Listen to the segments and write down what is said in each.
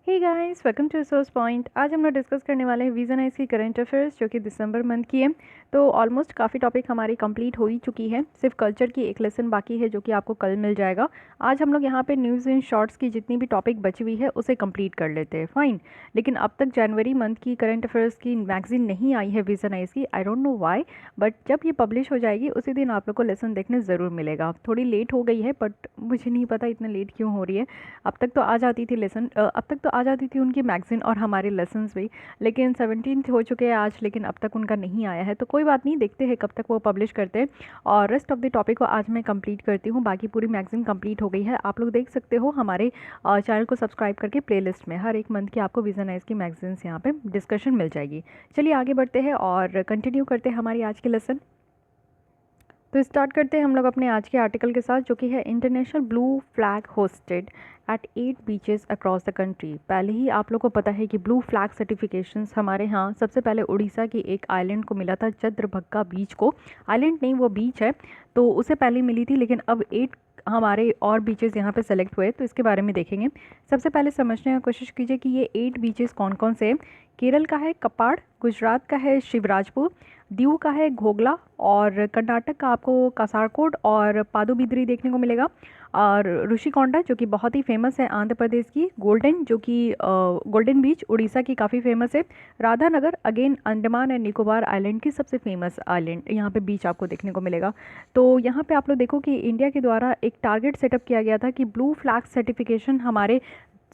Hey guys, welcome to source point. आज हम लोग डिस्कस करने वाले हैं वीज़ा नाइस की करंट अफेयर्स जो कि दिसंबर मंथ की है। तो ऑलमोस्ट काफ़ी टॉपिक हमारी कंप्लीट हो ही चुकी है। सिर्फ कल्चर की एक लेसन बाकी है जो कि आपको कल मिल जाएगा। आज हम लोग यहाँ पे न्यूज़ इन शॉर्ट्स की जितनी भी टॉपिक बची हुई है उसे कंप्लीट कर लेते हैं, फाइन। लेकिन अब तक जनवरी मंथ की करंट अफेयर्स की मैगजीन नहीं आई है वीज़ा नाइस की। I don't know why, but जब ये पब्लिश हो जाएगी उसी दिन आप लोग को लेसन देखने ज़रूर मिलेगा। थोड़ी लेट हो गई है बट मुझे नहीं पता इतना लेट क्यों हो रही है। अब तक तो आ जाती थी लेसन, अब तक तो आ जाती थी उनकी मैगज़ीन और हमारे लेसन्स भी। लेकिन 17th हो चुके हैं आज, लेकिन अब तक उनका नहीं आया है। तो कोई बात नहीं, देखते हैं कब तक वो पब्लिश करते हैं। और रेस्ट ऑफ द टॉपिक को आज मैं कंप्लीट करती हूँ। बाकी पूरी मैगज़ीन कंप्लीट हो गई है। आप लोग देख सकते हो हमारे चैनल को सब्सक्राइब करके प्लेलिस्ट में हर एक मंथ की आपको वीज़ा नाइस की मैगज़ीन्स यहाँ पे डिस्कशन मिल जाएगी। चलिए आगे बढ़ते हैं और कंटिन्यू करते हैं हमारी आज की लेसन। तो स्टार्ट करते हैं हम लोग अपने आज के आर्टिकल के साथ, जो कि है international blue flag hosted at 8 beaches across the country. पहले ही आप लोग को पता है कि ब्लू फ्लैग सर्टिफिकेशंस हमारे यहाँ सबसे पहले उड़ीसा की एक आइलैंड को मिला था, चंद्रभक्का बीच को। आइलैंड नहीं, वो बीच है, तो उसे पहले मिली थी, लेकिन अब 8 हमारे और बीचेस यहाँ पे सेलेक्ट हुए, तो इसके बारे में देखेंगे। सबसे पहले समझने की कोशिश कीजिए कि ये 8 बीचेस कौन कौन से हैं। केरल का है कपाड़, गुजरात का है शिवराजपुर, दीव का है घोगला, और कर्नाटक का आपको कासारकोड और पादुबिद्री देखने को मिलेगा। और ऋषिकोंडा जो कि बहुत ही फेमस है आंध्र प्रदेश की, गोल्डन जो कि गोल्डन बीच उड़ीसा की काफ़ी फेमस है, Radhanagar again Andaman and Nicobar island की सबसे फेमस आइलैंड, यहाँ पे बीच आपको देखने को मिलेगा। तो यहाँ पे आप लोग देखो कि इंडिया के द्वारा एक टारगेट सेटअप किया गया था कि ब्लू फ्लैग सर्टिफिकेशन हमारे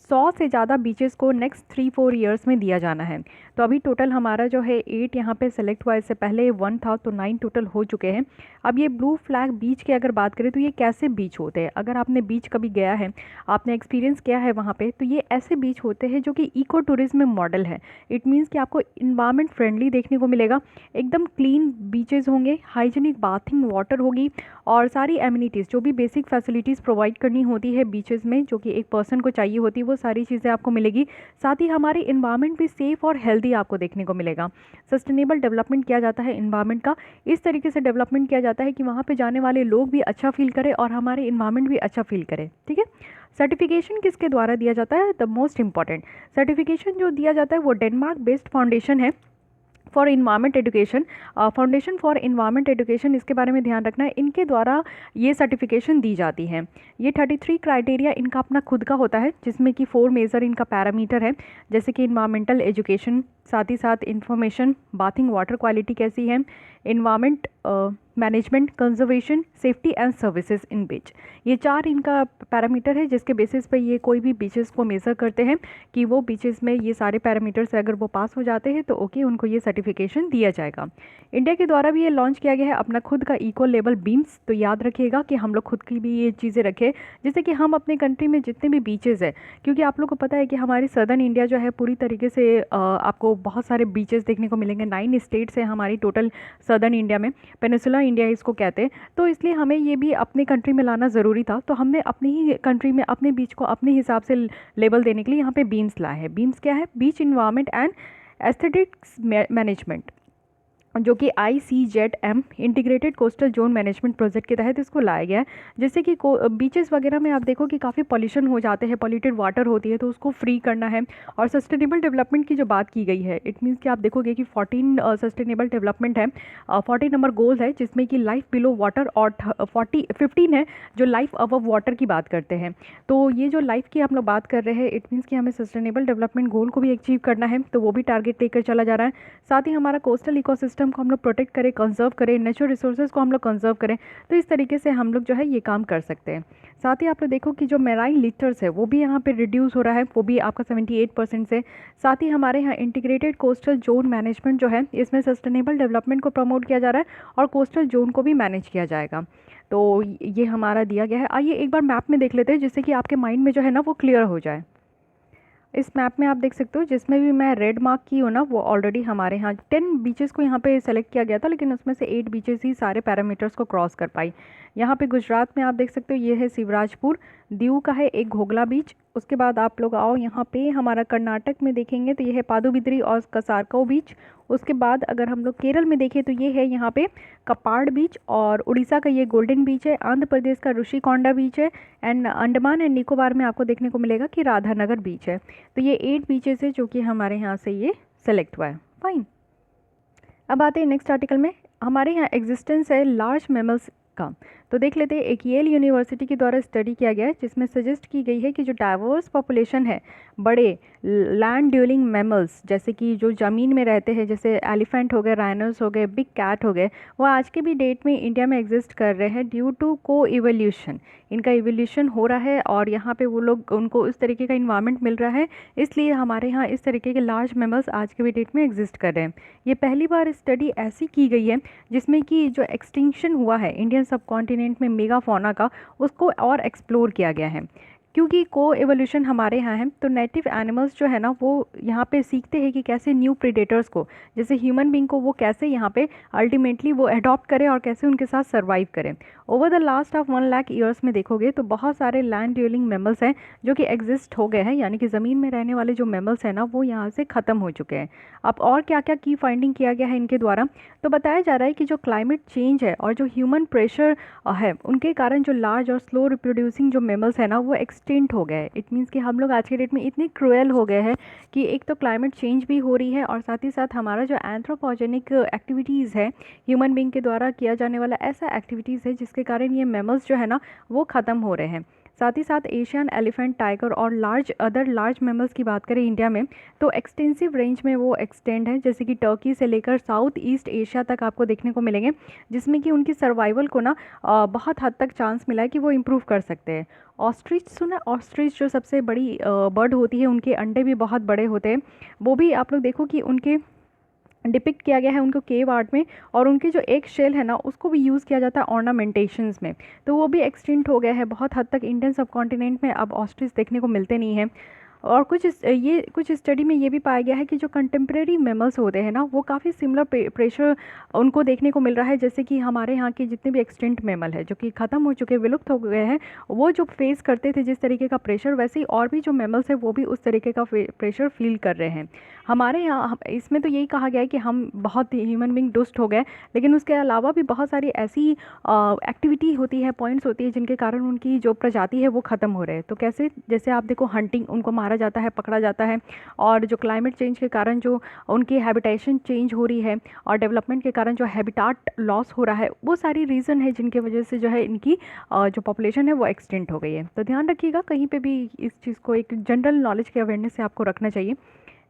100 से ज़्यादा बीचेस को नेक्स्ट 3-4 ईयर्स में दिया जाना है। तो अभी टोटल हमारा जो है 8 यहाँ पे सेलेक्ट हुआ, इससे पहले 1 था, तो 9 टोटल हो चुके हैं। अब ये ब्लू फ्लैग बीच की अगर बात करें तो ये कैसे बीच होते हैं। अगर आपने बीच कभी गया है, आपने एक्सपीरियंस किया है वहाँ पे, तो ये ऐसे बीच होते हैं जो कि इको टूरिज्म मॉडल है। इट मीन्स कि आपको इन्वायरमेंट फ्रेंडली देखने को मिलेगा, एकदम क्लीन बीचेस होंगे, हाइजीनिक बाथिंग वाटर होगी, और सारी एमिनिटीज़ जो भी बेसिक फैसिलिटीज़ प्रोवाइड करनी होती है बीचेस में, जो कि एक पर्सन को चाहिए होती है, वो सारी चीज़ें आपको मिलेगी। साथ ही हमारी इन्वायरमेंट भी सेफ़ और हेल्दी आपको देखने को मिलेगा। सस्टेनेबल डेवलपमेंट किया जाता है इन्वायरमेंट का, इस तरीके से डेवलपमेंट किया जाता है कि वहाँ पे जाने वाले लोग भी अच्छा फील करें और हमारे इन्वायरमेंट भी अच्छा फील करे, ठीक है। सर्टिफिकेशन किसके द्वारा दिया जाता है? द मोस्ट इंपॉर्टेंट सर्टिफिकेशन जो दिया जाता है वो डेनमार्क बेस्ड फाउंडेशन है for environment education, foundation for environment education, इसके बारे में ध्यान रखना है। इनके द्वारा ये सर्टिफिकेशन दी जाती है। ये 33 क्राइटेरिया इनका अपना खुद का होता है, जिसमें कि 4 मेजर इनका पैरामीटर है, जैसे कि इन्वायरमेंटल एजुकेशन, साथ ही साथ इंफॉर्मेशन, बाथिंग वाटर क्वालिटी कैसी है, environment management, conservation, safety and services इन बीच। ये 4 इनका पैरामीटर है, जिसके बेसिस पे ये कोई भी बीचेस को मेज़र करते हैं कि वो बीचेस में ये सारे पैरामीटर से अगर वो पास हो जाते हैं तो ओके, उनको ये सर्टिफिकेशन दिया जाएगा। इंडिया के द्वारा भी ये लॉन्च किया गया है अपना खुद का इको लेवल बीम्स। तो याद रखिएगा कि हम लोग खुद की भी ये चीज़ें रखें, जैसे कि हम अपने कंट्री में जितने भी बीचेज़ है, क्योंकि आप लोग को पता है कि हमारी सदर्न इंडिया जो है पूरी तरीके से आपको बहुत सारे बीचेस देखने को मिलेंगे। 9 स्टेट्स हैं हमारी टोटल सदर्न इंडिया में, पेनिसुला इंडिया इसको कहते हैं। तो इसलिए हमें ये भी अपने कंट्री में लाना ज़रूरी था, तो हमने अपनी ही कंट्री में अपने बीच को अपने हिसाब से लेबल देने के लिए यहाँ पे बीम्स लाए हैं। बीम्स क्या है? बीच इन्वायरमेंट एंड एस्थेटिक्स मैनेजमेंट, जो कि ICZM integrated coastal zone management project के तहत इसको लाया गया है। जैसे कि बीचेस वगैरह में आप देखो कि काफ़ी पॉल्यूशन हो जाते हैं, पॉल्यूटेड वाटर होती है, तो उसको फ्री करना है। और सस्टेनेबल डेवलपमेंट की जो बात की गई है, इट मीन्स कि आप देखोगे कि 14 सस्टेनेबल डेवलपमेंट है, 40 नंबर गोल है, जिसमें कि लाइफ बिलो वाटर, और 15 है जो लाइफ अबव वाटर की बात करते हैं। तो ये जो लाइफ की हम लोग बात कर रहे हैं, इट मीन्स कि हमें सस्टेनेबल डेवलपमेंट गोल को भी अचीव करना है, तो वो भी टारगेट लेकर चला जा रहा है। साथ ही हमारा कोस्टल इकोसिस्टम को हम लोग प्रोटेक्ट करें, कंजर्व करें, नेचुरल रिसोर्सेज को हम लोग कंजर्व करें। तो इस तरीके से हम लोग जो है ये काम कर सकते हैं। साथ ही आप लोग देखो कि जो मेराइन लिटर्स है वो भी यहाँ पे रिड्यूस हो रहा है, वो भी आपका 78% से। साथ ही हमारे यहाँ इंटीग्रेटेड कोस्टल जोन मैनेजमेंट जो है, इसमें सस्टेनेबल डेवलपमेंट को प्रमोट किया जा रहा है और कोस्टल जोन को भी मैनेज किया जाएगा। तो ये हमारा दिया गया है। आइए एक बार मैप में देख लेते हैं, जिससे कि आपके माइंड में जो है ना वो क्लियर हो जाए। इस मैप में आप देख सकते हो, जिसमें भी मैं रेड मार्क की हूँ ना, वो ऑलरेडी हमारे यहाँ 10 बीचेस को यहाँ पे सेलेक्ट किया गया था, लेकिन उसमें से 8 बीचेस ही सारे पैरामीटर्स को क्रॉस कर पाई। यहाँ पे गुजरात में आप देख सकते हो ये है शिवराजपुर, दीव का है एक घोगला बीच, उसके बाद आप लोग आओ यहाँ पे हमारा कर्नाटक में देखेंगे तो ये है पादुबिद्री और कसारकोव बीच। उसके बाद अगर हम लोग केरल में देखें तो ये है यहाँ पे कपाड़ बीच, और उड़ीसा का ये गोल्डन बीच है, आंध्र प्रदेश का ऋषिकोंडा बीच है, एंड अंडमान एंड निकोबार में आपको देखने को मिलेगा कि राधानगर बीच है। तो ये 8 बीचेस है जो कि हमारे यहाँ से ये सेलेक्ट हुआ है। फाइन, अब आते हैं नेक्स्ट आर्टिकल में। हमारे यहाँ एग्जिस्टेंस है लार्ज मैमल्स का। तो देख लेते हैं, एक येल यूनिवर्सिटी के द्वारा स्टडी किया गया है जिसमें सजेस्ट की गई है कि जो डाइवर्स पॉपुलेशन है बड़े लैंड ड्यूलिंग मैमल्स, जैसे कि जो ज़मीन में रहते हैं, जैसे एलिफेंट हो गए, राइनोस हो गए, बिग कैट हो गए, वो आज के भी डेट में इंडिया में एग्जिस्ट कर रहे हैं ड्यू टू को इवोल्यूशन। इनका इवोल्यूशन हो रहा है और यहाँ पे वो लोग, उनको इस तरीके का इन्वायरमेंट मिल रहा है, इसलिए हमारे यहाँ इस तरीके के लार्ज मैमल्स आज के भी डेट में एग्जिस्ट कर रहे हैं। ये पहली बार स्टडी ऐसी की गई है जिसमें कि जो एक्सटिंक्शन हुआ है इंडियन सब कॉन्टिनेंट में मेगाफोना का, उसको और एक्सप्लोर किया गया है। क्योंकि को एवोल्यूशन हमारे यहाँ है तो नेटिव एनिमल्स जो है ना वो यहाँ पे सीखते हैं कि कैसे न्यू प्रीडेटर्स को, जैसे ह्यूमन बींग को, वो कैसे यहाँ पे अल्टीमेटली वो अडॉप्ट करें और कैसे उनके साथ सर्वाइव करें। Over the last of 1 lakh years में देखोगे तो बहुत सारे लैंड ड्यूलिंग मैमल्स हैं जो कि एग्जिस्ट हो गए हैं, यानी कि ज़मीन में रहने वाले जो मैमल्स हैं ना वो यहाँ से ख़त्म हो चुके हैं। अब और क्या क्या की फाइंडिंग किया गया है इनके द्वारा, तो बताया जा रहा है कि जो क्लाइमेट चेंज है और जो ह्यूमन प्रेशर है उनके कारण जो लार्ज और स्लो रिप्रोड्यूसिंग जो मैमल्स है ना वो एक्सटिंक्ट हो गए। इट मीन्स कि हम लोग आज के डेट में इतने क्रूएल हो गए हैं कि एक तो क्लाइमेट चेंज भी हो रही है और साथ ही साथ हमारा जो एंथ्रोपोजेनिक एक्टिविटीज़ है, ह्यूमन बींग के द्वारा किया जाने वाला ऐसा एक्टिविटीज़ है जिसके कारण ये मैमल्स जो है ना वो ख़त्म हो रहे हैं। साथ ही साथ एशियन एलिफेंट, टाइगर और अदर लार्ज मैमल्स की बात करें इंडिया में तो एक्सटेंसिव रेंज में वो एक्सटेंड है, जैसे कि टर्की से लेकर साउथ ईस्ट एशिया तक आपको देखने को मिलेंगे, जिसमें कि उनकी सर्वाइवल को ना बहुत हद तक चांस मिला है कि वो इम्प्रूव कर सकते हैं। ऑस्ट्रिच सुना, ऑस्ट्रिच जो सबसे बड़ी बर्ड होती है, उनके अंडे भी बहुत बड़े होते हैं, वो भी आप लोग देखो कि उनके डिपिक्ट किया गया है उनको केव आर्ट में, और उनके जो एक शेल है ना उसको भी यूज़ किया जाता है ऑर्नामेंटेशंस में, तो वो भी एक्सटिंक्ट हो गया है बहुत हद तक। इंडियन सब कॉन्टिनेंट में अब ऑस्ट्रिच देखने को मिलते नहीं हैं। और कुछ स्टडी में ये भी पाया गया है कि जो कंटेम्प्रेरी मैमल्स होते हैं ना वो काफ़ी सिमिलर प्रेशर उनको देखने को मिल रहा है, जैसे कि हमारे यहाँ के जितने भी एक्सटिंक्ट मैमल है जो कि ख़त्म हो चुके, विलुप्त हो गए हैं, वो जो फेस करते थे जिस तरीके का प्रेशर, वैसे ही और भी जो मैमल्स है वो भी उस तरीके का प्रेशर फील कर रहे हैं। हमारे यहाँ इसमें तो यही कहा गया है कि हम बहुत ह्यूमन बींग दुष्ट हो गए, लेकिन उसके अलावा भी बहुत सारी ऐसी एक्टिविटी होती है, पॉइंट्स होती है जिनके कारण उनकी जो प्रजाति है वो ख़त्म हो रहे हैं। तो कैसे, जैसे आप देखो हंटिंग, उनको मारा जाता है, पकड़ा जाता है, और जो क्लाइमेट चेंज के कारण जो उनकी हैबिटेशन चेंज हो रही है और डेवलपमेंट के कारण जो हैबिटाट लॉस हो रहा है, वो सारी रीज़न है जिनके वजह से जो है इनकी जो पॉपुलेशन है वो एक्सटेंट हो गई है। तो ध्यान रखिएगा, कहीं पे भी इस चीज़ को एक जनरल नॉलेज के अवेयरनेस से आपको रखना चाहिए।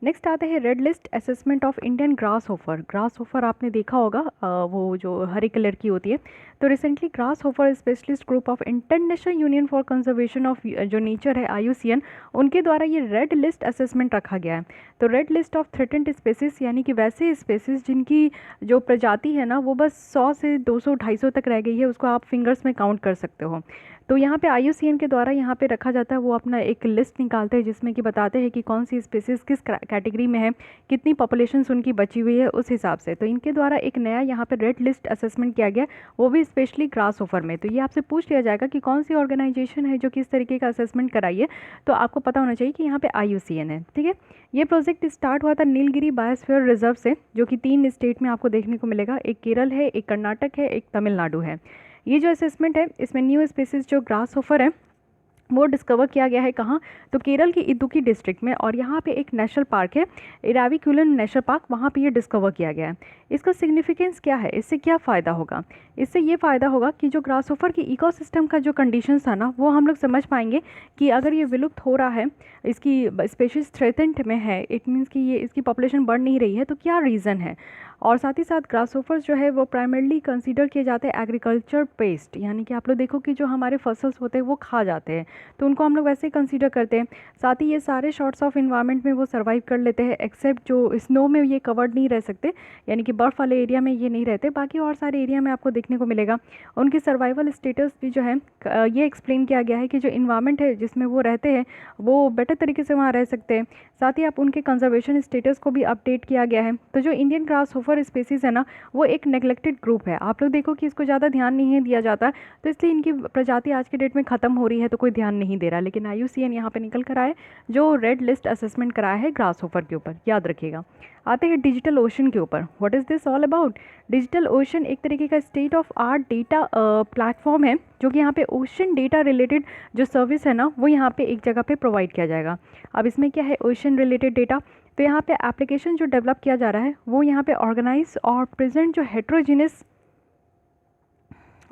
नेक्स्ट आते हैं red list assessment of Indian grasshopper. Grasshopper आपने देखा होगा, वो जो हरे कलर की होती है। तो recently grasshopper specialist group of International Union for Conservation of जो नेचर है, IUCN, उनके द्वारा ये रेड लिस्ट असेसमेंट रखा गया है। तो red list of threatened species, यानी कि वैसे स्पेसिस जिनकी जो प्रजाति है ना वो बस 100 से 200 250 तक रह गई है, उसको आप फिंगर्स में काउंट कर सकते हो। तो यहाँ पे IUCN के द्वारा यहाँ पे रखा जाता है, वो अपना एक लिस्ट निकालते हैं जिसमें कि बताते हैं कि कौन सी स्पेसिस किस कैटेगरी में है, कितनी पॉपुलेशंस उनकी बची हुई है उस हिसाब से। तो इनके द्वारा एक नया यहाँ पे रेड लिस्ट असेसमेंट किया गया, वो भी स्पेशली ग्रास होफर में। तो ये आपसे पूछ लिया जाएगा कि कौन सी ऑर्गेनाइजेशन है जो किस तरीके का असेसमेंट कराई है, तो आपको पता होना चाहिए कि यहाँ पे IUCN है। ठीक है, ये प्रोजेक्ट स्टार्ट हुआ था नीलगिरी बायोस्फीयर रिजर्व से, जो कि 3 स्टेट में आपको देखने को मिलेगा, एक केरल है, एक कर्नाटक है, एक तमिलनाडु है। ये जो असेसमेंट है इसमें न्यू स्पीसीज जो ग्रास होफर है वो डिस्कवर किया गया है कहाँ, तो केरल की इदुक्की डिस्ट्रिक्ट में, और यहाँ पे एक नेशनल पार्क है इराविकुलन नेशनल पार्क, वहाँ पे ये डिस्कवर किया गया है। इसका सिग्निफिकेंस क्या है, इससे क्या फ़ायदा होगा? इससे ये फ़ायदा होगा कि जो ग्रास होफर की इकोसिस्टम का जो कंडीशंस था ना वो हम लोग समझ पाएंगे कि अगर ये विलुप्त हो रहा है, इसकी स्पेशीज थ्रेटेंड में है, इट मीन्स कि ये इसकी पॉपुलेशन बढ़ नहीं रही है, तो क्या रीज़न है। और साथ ही साथ ग्रास होफर्स जो है वो प्राइमरली कंसीडर किए जाते हैं एग्रीकल्चर पेस्ट, यानी कि आप लोग देखो कि जो हमारे फसल्स होते हैं वो खा जाते हैं, तो उनको हम लोग वैसे ही कंसीडर करते हैं। साथ ही ये सारे शॉर्ट्स ऑफ इन्वायरमेंट में वो सर्वाइव कर लेते हैं, एक्सेप्ट जो स्नो में ये कवर्ड नहीं रह सकते, यानी कि बर्फ़ वाले एरिया में ये नहीं रहते, बाकी और सारे एरिया में आपको देखने को मिलेगा। उनकी सर्वाइवल स्टेटस भी जो है ये एक्सप्लेन किया गया है कि जो इन्वायरमेंट है जिसमें वो रहते हैं वो बेटर तरीके से वहाँ रह सकते हैं। साथ ही आप उनके कंजर्वेशन स्टेटस को भी अपडेट किया गया है। तो जो इंडियन ग्रास होफर स्पेसीज़ है ना वो एक नेग्लेक्टेड ग्रुप है, आप लोग देखो कि इसको ज़्यादा ध्यान नहीं दिया जाता, तो इसलिए इनकी प्रजाति आज के डेट में ख़त्म हो रही है, तो कोई ध्यान ध्यान नहीं दे रहा, लेकिन IUCN यहाँ पे निकल कर आए जो रेड लिस्ट असेसमेंट कराया है ग्रासहोपर के ऊपर, याद रखिएगा। आते हैं डिजिटल ओशन के ऊपर। What is this all about? Digital ocean एक तरीके का state of art data platform है, जो कि यहाँ पे ओशन डेटा रिलेटेड जो सर्विस है ना वो यहाँ पे एक जगह पे प्रोवाइड किया जाएगा। अब इसमें क्या है, ओशन रिलेटेड डेटा, तो यहाँ पे एप्लीकेशन जो डेवलप किया जा रहा है वो यहाँ पे ऑर्गेनाइज और प्रेजेंट जो हेट्रोजीनियस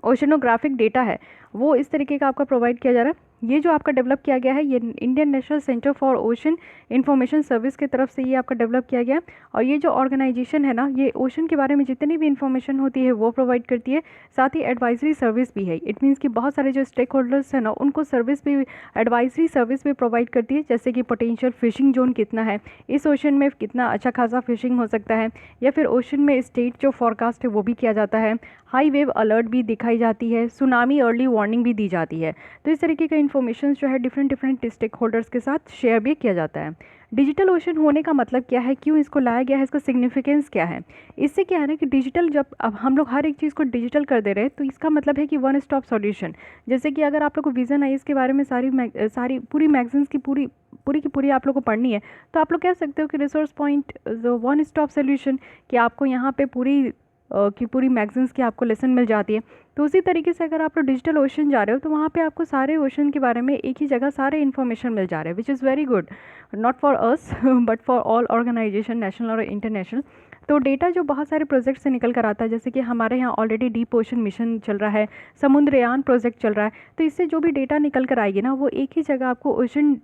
ओशनोग्राफिक डेटा है वो इस तरीके का आपका प्रोवाइड किया जा रहा है। ये जो आपका डेवलप किया गया है ये Indian national centre for ocean information service की तरफ से ये आपका डेवलप किया गया है। और ये जो ऑर्गेनाइजेशन है ना ये ओशन के बारे में जितनी भी इन्फॉर्मेशन होती है वो प्रोवाइड करती है, साथ ही एडवाइजरी सर्विस भी है। इट मीन्स कि बहुत सारे जो स्टेक होल्डर्स हैं ना उनको सर्विस भी, एडवाइजरी सर्विस भी प्रोवाइड करती है, जैसे कि पोटेंशियल फिशिंग जोन कितना है, इस ओशन में कितना अच्छा खासा फिशिंग हो सकता है, या फिर ओशन में स्टेट जो फॉरकास्ट है वो भी किया जाता है, हाई वेव अलर्ट भी दिखाई जाती है, सुनामी अर्ली वार्निंग भी दी जाती है। तो इस तरीके का इन्फॉर्मेशन जो है डिफरेंट स्टेक होल्डर्स के साथ शेयर भी किया जाता है। डिजिटल ओशन होने का मतलब क्या है, क्यों इसको लाया गया है, इसका सिग्निफिकेंस क्या है? इससे क्या है ना कि डिजिटल, जब अब हम लोग हर एक चीज़ को डिजिटल कर दे रहे हैं तो इसका मतलब है कि वन स्टॉप सॉल्यूशन। जैसे कि अगर आप लोग को विजन आईज के बारे में सारी पूरी मैगजीन्स की पूरी आप लोग को पढ़नी है तो आप लोग कह सकते हो कि resource point one stop solution, कि आपको यहाँ पे पूरी मैगजीन्स की आपको लेसन मिल जाती है। तो उसी तरीके से अगर आप लोग डिजिटल ओशन जा रहे हो तो वहाँ पे आपको सारे ओशन के बारे में एक ही जगह सारे इन्फॉर्मेशन मिल जा रहे हैं, which is very good, not for us but for all organisation, national और इंटरनेशनल। तो डेटा जो बहुत सारे प्रोजेक्ट से निकल कर आता है, जैसे कि हमारे यहाँ ऑलरेडी डीप ओशन मिशन चल रहा है, समुद्रयान प्रोजेक्ट चल रहा है, तो इससे जो भी डेटा निकल कर आएगी ना वो एक ही जगह आपको ओशन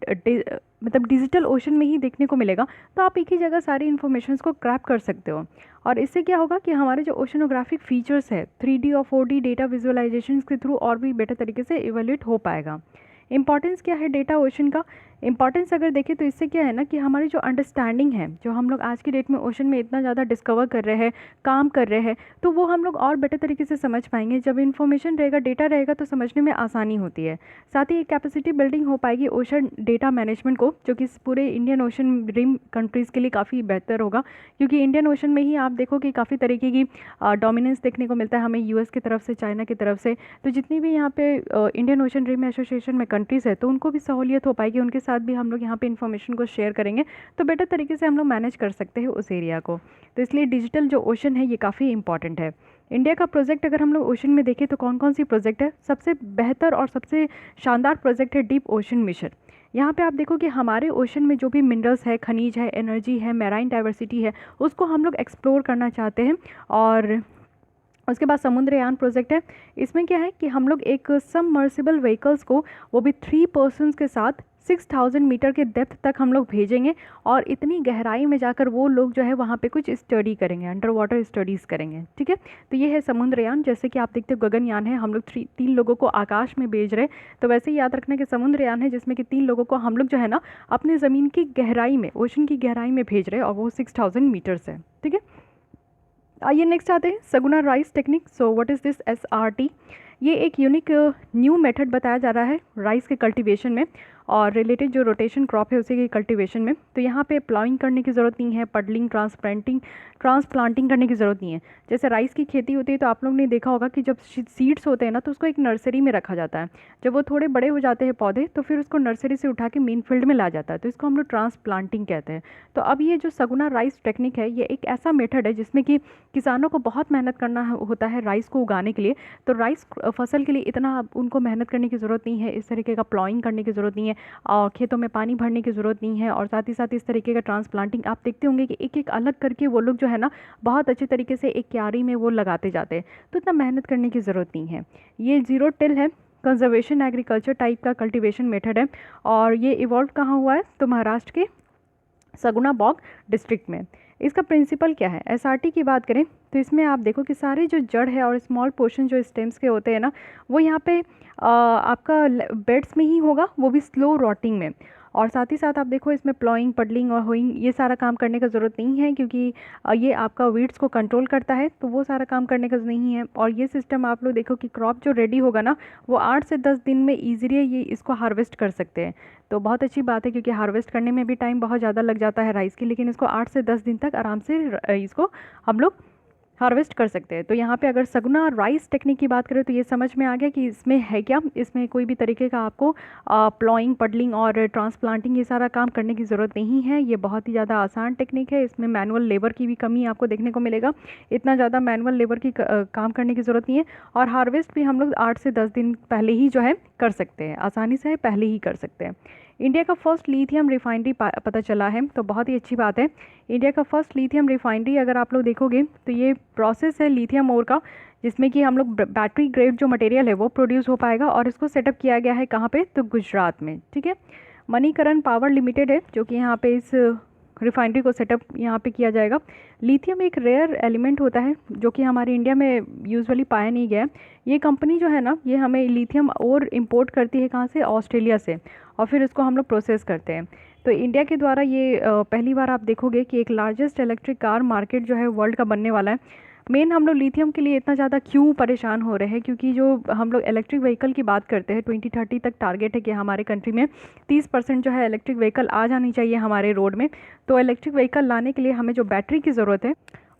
मतलब डिजिटल ओशन में ही देखने को मिलेगा। तो आप एक ही जगह सारी इन्फॉर्मेशन को क्रैप कर सकते हो। और इससे क्या होगा कि हमारे जो ओशनोग्राफिक फीचर्स है 3D और 4D डेटा विजुअलाइजेशन के थ्रू और भी बेटर तरीके से इवेल्यूएट हो पाएगा। इंपॉर्टेंस क्या है डेटा ओशन का? इंपॉर्टेंस अगर देखें तो इससे क्या है ना कि हमारी जो अंडरस्टैंडिंग है, जो हम लोग आज की डेट में ओशन में इतना ज़्यादा डिस्कवर कर रहे हैं, काम कर रहे हैं, तो वो हम लोग और बेटर तरीके से समझ पाएंगे। जब इन्फॉर्मेशन रहेगा, डेटा रहेगा तो समझने में आसानी होती है। साथ ही एक कैपेसिटी बिल्डिंग हो पाएगी ओशन डेटा मैनेजमेंट को, जो कि पूरे इंडियन ओशन रिम कंट्रीज़ के लिए काफ़ी बेहतर होगा, क्योंकि इंडियन ओशन में ही आप देखो कि काफ़ी तरीके की डोमिनेंस देखने को मिलता है हमें US की तरफ से, चाइना की तरफ से। तो जितनी भी यहाँ पे इंडियन ओशन रिम एसोसिएशन में कंट्रीज़ है तो उनको भी सहूलियत हो पाएगी, उनके साथ भी हम लोग यहाँ पे इन्फॉर्मेशन को शेयर करेंगे तो बेटर तरीके से हम लोग मैनेज कर सकते हैं उस एरिया को। तो इसलिए डिजिटल जो ओशन है ये काफ़ी इंपॉर्टेंट है। इंडिया का प्रोजेक्ट अगर हम लोग ओशन में देखें तो कौन कौन सी प्रोजेक्ट है? सबसे बेहतर और सबसे शानदार प्रोजेक्ट है डीप ओशन मिशन। यहाँ पे आप देखो कि हमारे ओशन में जो भी मिनरल्स है, खनिज है, एनर्जी है, मैराइन डाइवर्सिटी है, उसको हम लोग एक्सप्लोर करना चाहते हैं। और उसके बाद समुद्रयान प्रोजेक्ट है। इसमें क्या है कि हम लोग एक सबमर्सिबल व्हीकल्स को, वो भी 3 पर्सन्स के साथ 6000 मीटर के डेप्थ तक हम लोग भेजेंगे और इतनी गहराई में जाकर वो लोग जो है वहाँ पे कुछ स्टडी करेंगे, अंडर वाटर स्टडीज़ करेंगे। ठीक है, तो ये है समुद्रयान। जैसे कि आप देखते हो गगनयान है, हम लोग 3 लोगों को आकाश में भेज रहे, तो वैसे ही याद रखना कि समुद्रयान है जिसमें कि 3 लोगों को हम लोग जो है ना अपने ज़मीन की गहराई में, ओशन की गहराई में भेज रहे हैं, और वो 6000 मीटर्स है। ठीक है, आइए नेक्स्ट आते हैं Saguna rice technique. So what is this SRT? ये एक यूनिक न्यू मेथड बताया जा रहा है राइस के कल्टीवेशन में और रिलेटेड जो रोटेशन क्रॉप है उसी के कल्टीवेशन में। तो यहाँ पे प्लाइंग करने की ज़रूरत नहीं है, पडलिंग, ट्रांसप्लांटिंग करने की ज़रूरत नहीं है। जैसे राइस की खेती होती है तो आप लोग ने देखा होगा कि जब सीड्स होते हैं ना तो उसको एक नर्सरी में रखा जाता है। जब वो थोड़े बड़े हो जाते हैं पौधे तो फिर उसको नर्सरी से उठा के मेन फील्ड में ला जाता है, तो इसको हम लोग ट्रांसप्लांटिंग कहते हैं। तो अब ये जो सगुना राइस टेक्निक है ये एक ऐसा मेथड है जिसमें कि किसानों को बहुत मेहनत करना होता है राइस को उगाने के लिए। तो राइस फसल के लिए इतना उनको मेहनत करने की ज़रूरत नहीं है, इस तरीके का प्लॉइंग करने की ज़रूरत नहीं है, और खेतों में पानी भरने की ज़रूरत नहीं है, और साथ ही साथ इस तरीके का ट्रांसप्लांटिंग आप देखते होंगे कि एक एक अलग करके वो लोग जो है ना बहुत अच्छे तरीके से एक क्यारी में वो लगाते जाते हैं, तो इतना मेहनत करने की ज़रूरत नहीं है। ये जीरो टिल है, कंजर्वेशन एग्रीकल्चर टाइप का कल्टीवेशन मेथड है, और ये इवॉल्व कहाँ हुआ है? तो महाराष्ट्र के सगुना बॉग डिस्ट्रिक्ट में। इसका प्रिंसिपल क्या है? SRT की बात करें तो इसमें आप देखो कि सारे जो जड़ है और स्मॉल पोर्शन जो स्टेम्स के होते हैं ना वो यहाँ पे आपका बेड्स में ही होगा, वो भी स्लो रॉटिंग में। और साथ ही साथ आप देखो इसमें प्लॉइंग, पडलिंग और होइंग ये सारा काम करने का ज़रूरत नहीं है, क्योंकि ये आपका वीड्स को कंट्रोल करता है, तो वो सारा काम करने का नहीं है। और ये सिस्टम आप लोग देखो कि क्रॉप जो रेडी होगा ना वो 8 से 10 दिन में ईजिली ये इसको हार्वेस्ट कर सकते हैं। तो बहुत अच्छी बात है, क्योंकि हार्वेस्ट करने में भी टाइम बहुत ज़्यादा लग जाता है राइस की, लेकिन इसको 8 से 10 दिन तक आराम से इसको हम लोग हार्वेस्ट कर सकते हैं। तो यहाँ पे अगर सगुना राइस टेक्निक की बात करें तो ये समझ में आ गया कि इसमें है क्या, इसमें कोई भी तरीके का आपको प्लॉइंग, पडलिंग और ट्रांसप्लांटिंग ये सारा काम करने की ज़रूरत नहीं है। ये बहुत ही ज़्यादा आसान टेक्निक है, इसमें मैनुअल लेबर की भी कमी आपको देखने को मिलेगा, इतना ज़्यादा मैनुअल लेबर की काम करने की ज़रूरत नहीं है। और हार्वेस्ट भी हम लोग 8 से 10 दिन पहले ही जो है कर सकते हैं, आसानी से पहले ही कर सकते हैं। इंडिया का फर्स्ट लिथियम रिफाइनरी पता चला है, तो बहुत ही अच्छी बात है। इंडिया का फर्स्ट लिथियम रिफाइनरी अगर आप लोग देखोगे तो ये प्रोसेस है लिथियम ओर का, जिसमें कि हम लोग बैटरी ग्रेड जो मटेरियल है वो प्रोड्यूस हो पाएगा, और इसको सेटअप किया गया है कहाँ पे, तो गुजरात में। ठीक है, मणिकरण पावर लिमिटेड है जो कि यहाँ पे इस रिफाइनरी को सेटअप यहाँ पे किया जाएगा। लिथियम एक रेयर एलिमेंट होता है जो कि हमारे इंडिया में यूजुअली पाया नहीं गया है। ये कंपनी जो है ना, ये हमें लिथियम और इंपोर्ट करती है कहाँ से, ऑस्ट्रेलिया से, और फिर इसको हम लोग प्रोसेस करते हैं। तो इंडिया के द्वारा ये पहली बार आप देखोगे कि एक लार्जेस्ट इलेक्ट्रिक कार मार्केट जो है वर्ल्ड का बनने वाला है। मेन हम लोग लिथियम के लिए इतना ज़्यादा क्यों परेशान हो रहे हैं, क्योंकि जो हम लोग इलेक्ट्रिक व्हीकल की बात करते हैं 2030 तक टारगेट है कि हमारे कंट्री में 30% जो है इलेक्ट्रिक व्हीकल आ जानी चाहिए हमारे रोड में। तो इलेक्ट्रिक व्हीकल लाने के लिए हमें जो बैटरी की ज़रूरत है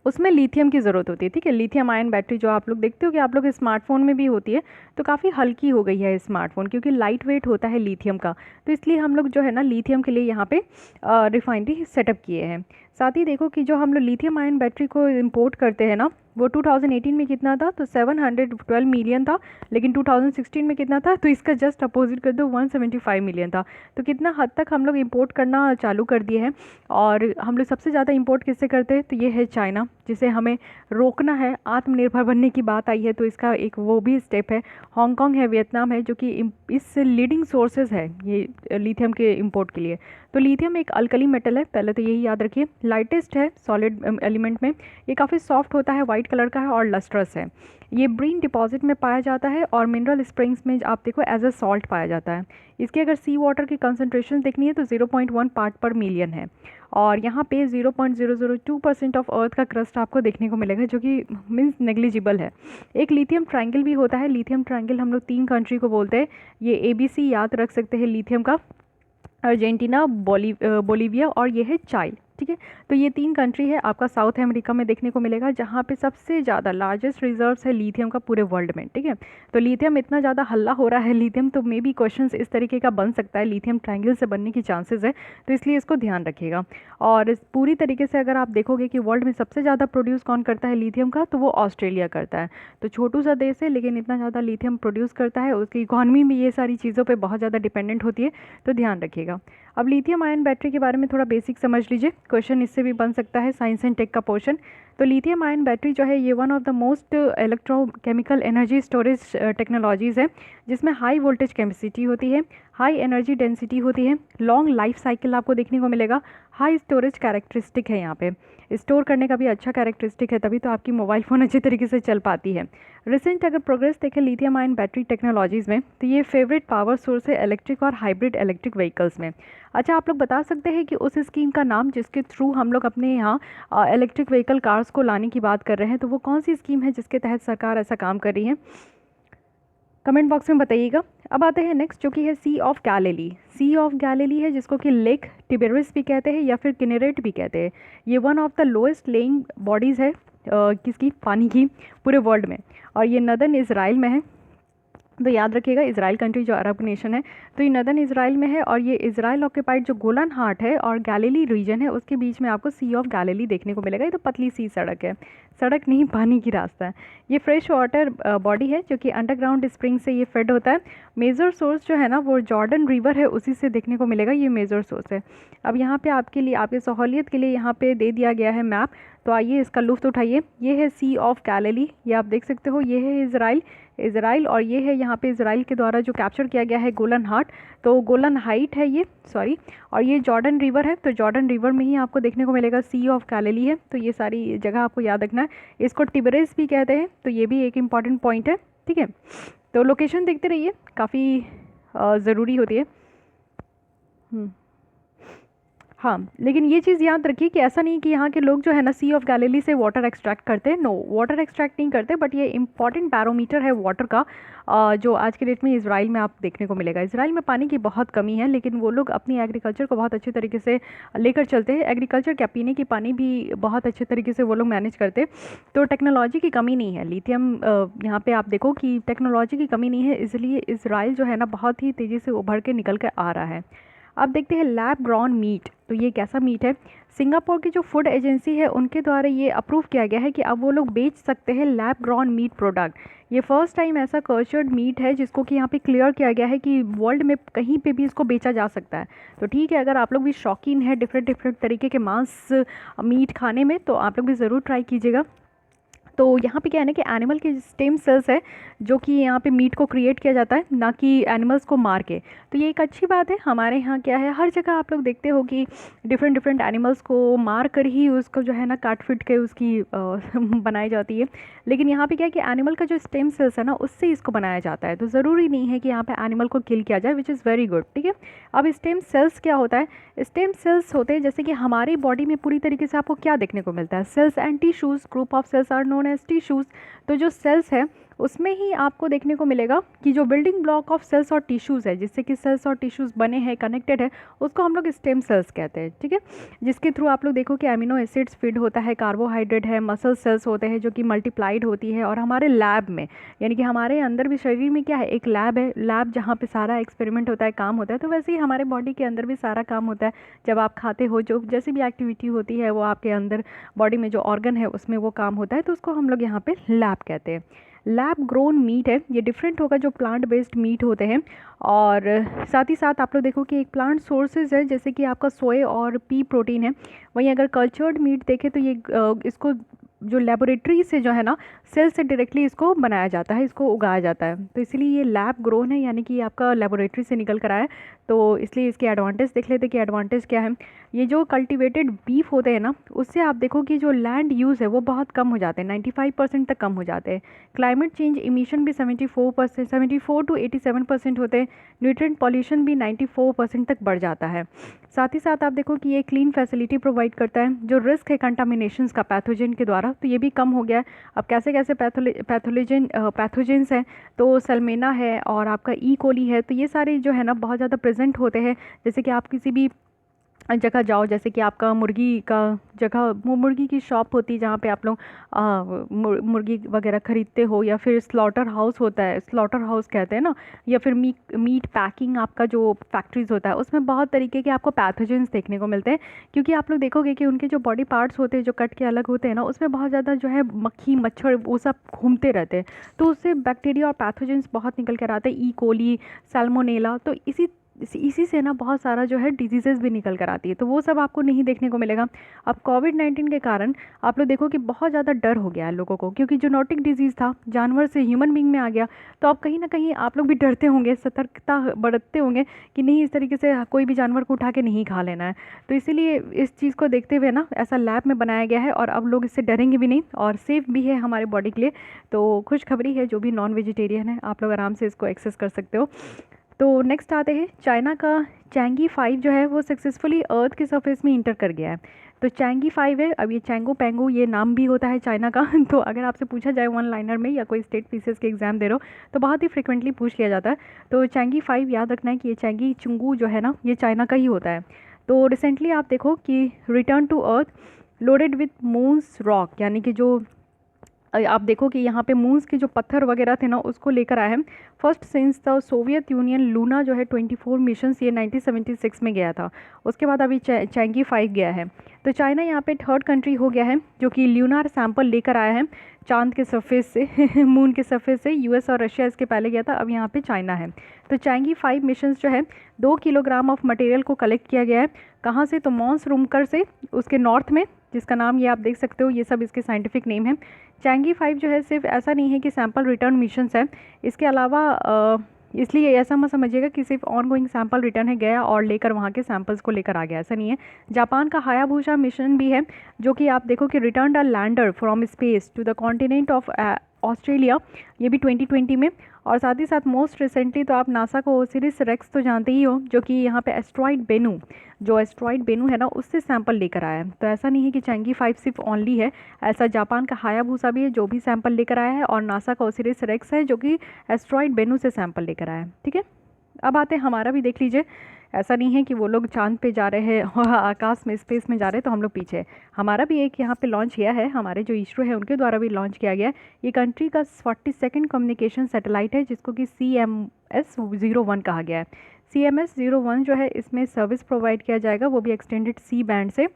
उसमें लिथियम की ज़रूरत होती है। ठीक है, लिथियम आयन बैटरी जो आप लोग देखते हो कि आप लोग स्मार्टफोन में भी होती है, तो काफ़ी हल्की हो गई है स्मार्टफोन, क्योंकि लाइट वेट होता है लिथियम का। तो इसलिए हम लोग जो है ना लिथियम के लिए यहाँ पे रिफाइनरी सेटअप किए हैं। साथ ही देखो कि जो हम लोग लिथियम आयन बैटरी को इंपोर्ट करते हैं ना, वो 2018 में कितना था, तो 712 मिलियन था, लेकिन 2016 में कितना था, तो इसका जस्ट अपोजिट कर दो, 175 मिलियन था। तो कितना हद तक हम लोग इंपोर्ट करना चालू कर दिए हैं। और हम लोग सबसे ज़्यादा इंपोर्ट किससे करते हैं, तो ये है चाइना, जिसे हमें रोकना है। आत्मनिर्भर बनने की बात आई है तो इसका एक वो भी स्टेप है। हांगकांग है, वियतनाम है, जो कि इस लीडिंग सोर्सेज है ये लिथियम के इंपोर्ट के लिए। तो लिथियम एक अल्कली मेटल है, पहले तो यही याद रखिए। लाइटेस्ट है सॉलिड एलिमेंट में, ये काफ़ी सॉफ्ट होता है, वाइट कलर का है और लस्ट्रस है। ये ब्रीन डिपॉजिट में पाया जाता है और मिनरल स्प्रिंग्स में आप देखो एज अ सॉल्ट पाया जाता है। इसकी अगर सी वाटर की कंसनट्रेशन देखनी है तो 0.1 पार्ट पर मिलियन है। और यहाँ पे 0.002% ऑफ अर्थ का क्रस्ट आपको देखने को मिलेगा, जो कि मीन्स नेग्लिजिबल है। एक लिथियम ट्रायंगल भी होता है। लिथियम ट्रायंगल हम लोग 3 कंट्री को बोलते हैं, ये ABC याद रख सकते हैं लिथियम का, अर्जेंटीना, बोलीविया और ये है चाइल। ठीक है, तो ये 3 कंट्री है आपका साउथ अमेरिका में देखने को मिलेगा, जहाँ पे सबसे ज़्यादा लार्जेस्ट रिजर्व्स है लिथियम का पूरे वर्ल्ड में। ठीक है, तो लिथियम इतना ज़्यादा हल्ला हो रहा है लिथियम, तो मे बी क्वेश्चंस इस तरीके का बन सकता है, लिथियम ट्रायंगल से बनने की चांसेस है, तो इसलिए इसको ध्यान रखिएगा। और इस पूरी तरीके से अगर आप देखोगे कि वर्ल्ड में सबसे ज़्यादा प्रोड्यूस कौन करता है लिथियम का, तो वो ऑस्ट्रेलिया करता है। तो छोटू सा देश है लेकिन इतना ज़्यादा लिथियम प्रोड्यूस करता है, उसकी इकॉनमी में ये सारी चीज़ों पर बहुत ज़्यादा डिपेंडेंट होती है, तो ध्यान रखिएगा। अब लिथियम आयन बैटरी के बारे में थोड़ा बेसिक समझ लीजिए, क्वेश्चन इससे भी बन सकता है, साइंस एंड टेक का पोर्शन। तो लिथियम आयन बैटरी जो है ये one of the most electrochemical energy storage technologies है, जिसमें हाई वोल्टेज कैपेसिटी होती है, हाई एनर्जी डेंसिटी होती है, लॉन्ग लाइफ साइकिल आपको देखने को मिलेगा, हाई स्टोरेज कैरेक्टरिस्टिक है। यहाँ पे स्टोर करने का भी अच्छा कैरेक्टरिस्टिक है, तभी तो आपकी मोबाइल फ़ोन अच्छे तरीके से चल पाती है। रिसेंट अगर प्रोग्रेस देखें लिथियम आयन बैटरी टेक्नोलॉजीज़ में, तो ये फेवरेट पावर सोर्स है इलेक्ट्रिक और हाइब्रिड इलेक्ट्रिक व्हीकल्स में। अच्छा, आप लोग बता सकते हैं कि उस स्कीम का नाम जिसके थ्रू हम लोग अपने यहाँ इलेक्ट्रिक व्हीकल कार्स को लाने की बात कर रहे हैं, तो वो कौन सी स्कीम है जिसके तहत सरकार ऐसा काम कर रही है, कमेंट बॉक्स में बताइएगा। अब आते हैं नेक्स्ट, जो कि है sea of Galilee. Sea of Galilee है जिसको कि लेक टिबेरिस भी कहते हैं या फिर किनेरेट भी कहते हैं। ये one of the lowest laying bodies है किसकी, पानी की, पूरे वर्ल्ड में, और ये नदर्न इज़राइल में है। तो याद रखिएगा, इज़राइल कंट्री जो अरब नेशन है, तो ये नदर्न इज़राइल में है, और ये इज़राइल ऑक्यूपाइड जो गोलन हार्ट है और गैलिली रीजन है, उसके बीच में आपको सी ऑफ गैलिली देखने को मिलेगा। ये तो पतली सी सड़क है, सड़क नहीं पानी की रास्ता है। ये फ्रेश वाटर बॉडी है जो कि अंडरग्राउंड स्प्रिंग से ये फेड होता है। मेजर सोर्स जो है ना वो जॉर्डन रिवर है, उसी से देखने को मिलेगा, ये मेजर सोर्स है। अब यहाँ पे आपके लिए, आपकी सहूलियत के लिए यहाँ पे दे दिया गया है मैप, तो आइए इसका लुत्फ़ उठाइए। ये है सी ऑफ गैलिली, ये आप देख सकते हो, ये है इज़राइल और ये है यहाँ पे इज़राइल के द्वारा जो कैप्चर किया गया है गोलन हार्ट, तो गोलन हाइट है ये, सॉरी, और ये जॉर्डन रिवर है, तो जॉर्डन रिवर में ही आपको देखने को मिलेगा सी ऑफ गैलिली है। तो ये सारी जगह आपको याद रखना है। इसको टिबेरिस भी कहते हैं, तो ये भी एक इम्पॉर्टेंट पॉइंट है। ठीक है, तो लोकेशन देखते रहिए, काफ़ी ज़रूरी होती है। हाँ, लेकिन ये चीज़ याद रखिए कि ऐसा नहीं कि यहाँ के लोग जो है ना सी ऑफ गैलीली से वाटर एक्सट्रैक्ट करते हैं। नो, वाटर एक्सट्रैक्ट नहीं करते, बट ये इंपॉर्टेंट बैरोमीटर है वाटर का, जो आज के डेट में इजराइल में आप देखने को मिलेगा। इजराइल में पानी की बहुत कमी है, लेकिन वो लोग अपनी एग्रीकल्चर को बहुत अच्छे तरीके से लेकर चलते हैं। एग्रीकल्चर क्या, पीने की पानी भी बहुत अच्छे तरीके से वो लोग मैनेज करते हैं। तो टेक्नोलॉजी की कमी नहीं है। लिथियम यहाँ पे आप देखो कि टेक्नोलॉजी की कमी नहीं है, इसलिए इजराइल जो है ना बहुत ही तेज़ी से उभर के निकल कर आ रहा है। अब देखते हैं लैब ग्रॉन मीट। तो ये कैसा मीट है? सिंगापुर की जो फूड एजेंसी है उनके द्वारा ये अप्रूव किया गया है कि अब वो लोग बेच सकते हैं लैब ग्रॉन मीट प्रोडक्ट। ये फर्स्ट टाइम ऐसा कल्चर्ड मीट है जिसको कि यहाँ पे क्लियर किया गया है कि वर्ल्ड में कहीं पे भी इसको बेचा जा सकता है। तो ठीक है, अगर आप लोग भी शौकीन है डिफरेंट डिफरेंट तरीके के मांस मीट खाने में, तो आप लोग भी ज़रूर ट्राई कीजिएगा। तो यहाँ पे क्या है ना कि एनिमल के स्टेम सेल्स है जो कि यहाँ पे मीट को क्रिएट किया जाता है, ना कि एनिमल्स को मार के। तो ये एक अच्छी बात है। हमारे यहाँ क्या है, हर जगह आप लोग देखते हो कि डिफरेंट डिफरेंट एनिमल्स को मार कर ही उसको जो है ना काट फिट के उसकी बनाई जाती है। लेकिन यहाँ पे क्या है कि एनिमल का जो स्टेम सेल्स है ना उससे इसको बनाया जाता है। तो ज़रूरी नहीं है कि यहाँ पे एनिमल को किल किया जाए, विच इज़ वेरी गुड। ठीक है, अब स्टेम सेल्स क्या होता है? स्टेम सेल्स होते हैं जैसे कि हमारी बॉडी में पूरी तरीके से आपको क्या देखने को मिलता है, cells and tissues, group of cells are known as tissues. तो जो सेल्स है उसमें ही आपको देखने को मिलेगा कि जो बिल्डिंग ब्लॉक ऑफ सेल्स और टिश्यूज़ है, जिससे कि सेल्स और टिश्यूज़ बने हैं, कनेक्टेड है, उसको हम लोग स्टेम सेल्स कहते हैं। ठीक है, जिसके थ्रू आप लोग देखो कि अमीनो एसिड्स फीड होता है, कार्बोहाइड्रेट है, मसल सेल्स होते हैं जो कि मल्टीप्लाइड होती है। और हमारे लैब में, यानी कि हमारे अंदर भी शरीर में क्या है, एक लैब है, लैब जहाँ पे सारा एक्सपेरिमेंट होता है, काम होता है। तो वैसे ही हमारे बॉडी के अंदर भी सारा काम होता है। जब आप खाते हो, जो जैसी भी एक्टिविटी होती है वो आपके अंदर बॉडी में जो ऑर्गन है उसमें वो काम होता है, तो उसको हम लोग यहाँ पे लैब कहते हैं। लैब ग्रोन मीट है, ये डिफरेंट होगा जो प्लांट बेस्ड मीट होते हैं। और साथ ही साथ आप लोग देखो कि एक प्लांट सोर्सेज है जैसे कि आपका सोए और पी प्रोटीन है। वहीं अगर कल्चर्ड मीट देखें तो ये इसको जो लेबोरेटरी से जो है ना सेल से डायरेक्टली इसको बनाया जाता है, इसको उगाया जाता है। तो इसलिए ये लैब ग्रोन है, यानी कि आपका लेबोरेटरी से निकल कर आया है। तो इसलिए इसके एडवांटेज देख लेते हैं कि एडवांटेज क्या है। ये जो कल्टिवेटेड बीफ होते हैं ना, उससे आप देखो कि जो लैंड यूज़ है वो बहुत कम हो जाते हैं, 95% तक कम हो जाते हैं। क्लाइमेट चेंज इमिशन भी 74 to 87% होते हैं। न्यूट्रिएंट पॉल्यूशन भी 94% तक बढ़ जाता है। साथ ही साथ आप देखो कि ये क्लीन फैसिलिटी प्रोवाइड करता है। जो रिस्क है कंटामिनेशंस का पैथोजन के द्वारा, तो ये भी कम हो गया है। अब कैसे कैसे पैथोजेंस हैं, तो सल्मेना है और आपका ई कोली है, तो ये सारे जो है ना बहुत ज़्यादा प्रेजेंट होते हैं। जैसे कि आप किसी भी जगह जाओ, जैसे कि आपका मुर्गी का जगह, मुर्गी की शॉप होती है जहाँ पे आप लोग मुर्गी वगैरह ख़रीदते हो, या फिर स्लॉटर हाउस होता है, स्लॉटर हाउस कहते हैं ना, या फिर मीट पैकिंग आपका जो फैक्ट्रीज़ होता है, उसमें बहुत तरीके के आपको पैथोजेंस देखने को मिलते हैं। क्योंकि आप लोग देखोगे कि उनके जो बॉडी पार्ट्स होते हैं जो कट के अलग होते हैं ना, उसमें बहुत ज़्यादा जो है मक्खी मच्छर वो सब घूमते रहते हैं, तो उससे बैक्टीरिया और पैथोजेंस बहुत निकल कर आते हैं, ई कोली, सैल्मोनेला। तो इसी से ना बहुत सारा जो है डिजीज़ेज़ भी निकल कर आती है, तो वो सब आपको नहीं देखने को मिलेगा। अब कोविड-19 के कारण आप लोग देखो कि बहुत ज़्यादा डर हो गया है लोगों को, क्योंकि जूनोटिक डिजीज़ था, जानवर से ह्यूमन बीइंग में आ गया। तो अब कहीं ना कहीं आप लोग भी डरते होंगे, सतर्कता बरतते होंगे कि नहीं इस तरीके से कोई भी जानवर को उठा के नहीं खा लेना है। तो इसीलिए इस चीज़ को देखते हुए ना ऐसा लैब में बनाया गया है, और अब लोग इससे डरेंगे भी नहीं, और सेफ़ भी है हमारे बॉडी के लिए। तो खुशखबरी है, जो भी नॉन वेजिटेरियन है आप लोग आराम से इसको एक्सेस कर सकते हो। तो नेक्स्ट आते हैं, चाइना का चैंगी 5 जो है वो सक्सेसफुली अर्थ के सरफेस में इंटर कर गया है। तो चैंगी 5 है, अब ये चैंगो पेंगो ये नाम भी होता है चाइना का। तो अगर आपसे पूछा जाए वन लाइनर में, या कोई स्टेट पीसीएस के एग्जाम दे रहे हो, तो बहुत ही फ्रिक्वेंटली पूछ लिया जाता है। तो चैंगी 5 याद रखना है कि ये चैंगी चुंगू जो है ना, ये चाइना का ही होता है। तो रिसेंटली आप देखो कि return to Earth loaded with moons rock, यानी कि जो आप देखो कि यहाँ पे मून्स के जो पत्थर वगैरह थे ना उसको लेकर आए हैं। First since the Soviet union Luna जो है 24 मिशंस ये 1976 में गया था। उसके बाद अभी चैंगी 5 गया है। तो चाइना यहाँ पे थर्ड कंट्री हो गया है जो कि ल्यूनार सैंपल लेकर आया है चांद के सरफेस से मून के सरफेस से। यूएस और रशिया इसके पहले गया था, अब यहाँ पे चाइना है। तो चैंगी 5 मिशंस जो है 2 किलोग्राम ऑफ मटेरियल को कलेक्ट किया गया है। कहाँ से? तो मॉन्स रूमकर से, उसके नॉर्थ में, जिसका नाम ये आप देख सकते हो, ये सब इसके साइंटिफिक नेम है। चैंगी 5 जो है सिर्फ ऐसा नहीं है कि सैंपल रिटर्न मिशंस है, इसके अलावा इसलिए ऐसा मत समझिएगा कि सिर्फ ऑन गोइंग सैंपल रिटर्न है, गया और लेकर वहाँ के सैंपल्स को लेकर आ गया, ऐसा नहीं है। जापान का हायाबुसा मिशन भी है, जो कि आप देखो कि return a lander from space to the continent of Australia, ये भी 2020 में। और साथ ही साथ मोस्ट रिसेंटली तो आप नासा को ओसिरिस रेक्स तो जानते ही हो, जो कि यहाँ पे एस्ट्रॉइड बेनू, जो एस्ट्रॉइड बेनू है ना, उससे सैंपल लेकर आया है। तो ऐसा नहीं है कि चैंगी 5 सिर्फ ओनली है, ऐसा जापान का हायाबुसा भी है जो भी सैंपल लेकर आया है, और नासा का ओसिरिस रेक्स है जो कि एस्ट्रॉइड बेनू से सैंपल लेकर आया है। ठीक है, अब आते हैं हमारा भी देख लीजिए। ऐसा नहीं है कि वो लोग चांद पे जा रहे हैं और आकाश में स्पेस में जा रहे हैं तो हम लोग पीछे हैं। हमारा भी एक यहाँ पे लॉन्च किया है, हमारे जो इसरो है उनके द्वारा भी लॉन्च किया गया है। ये कंट्री का 42nd कम्युनिकेशन सैटेलाइट है जिसको कि CMS-01 कहा गया है। CMS-01 जो है इसमें सर्विस प्रोवाइड किया जाएगा, वो भी एक्सटेंडेड सी बैंड से।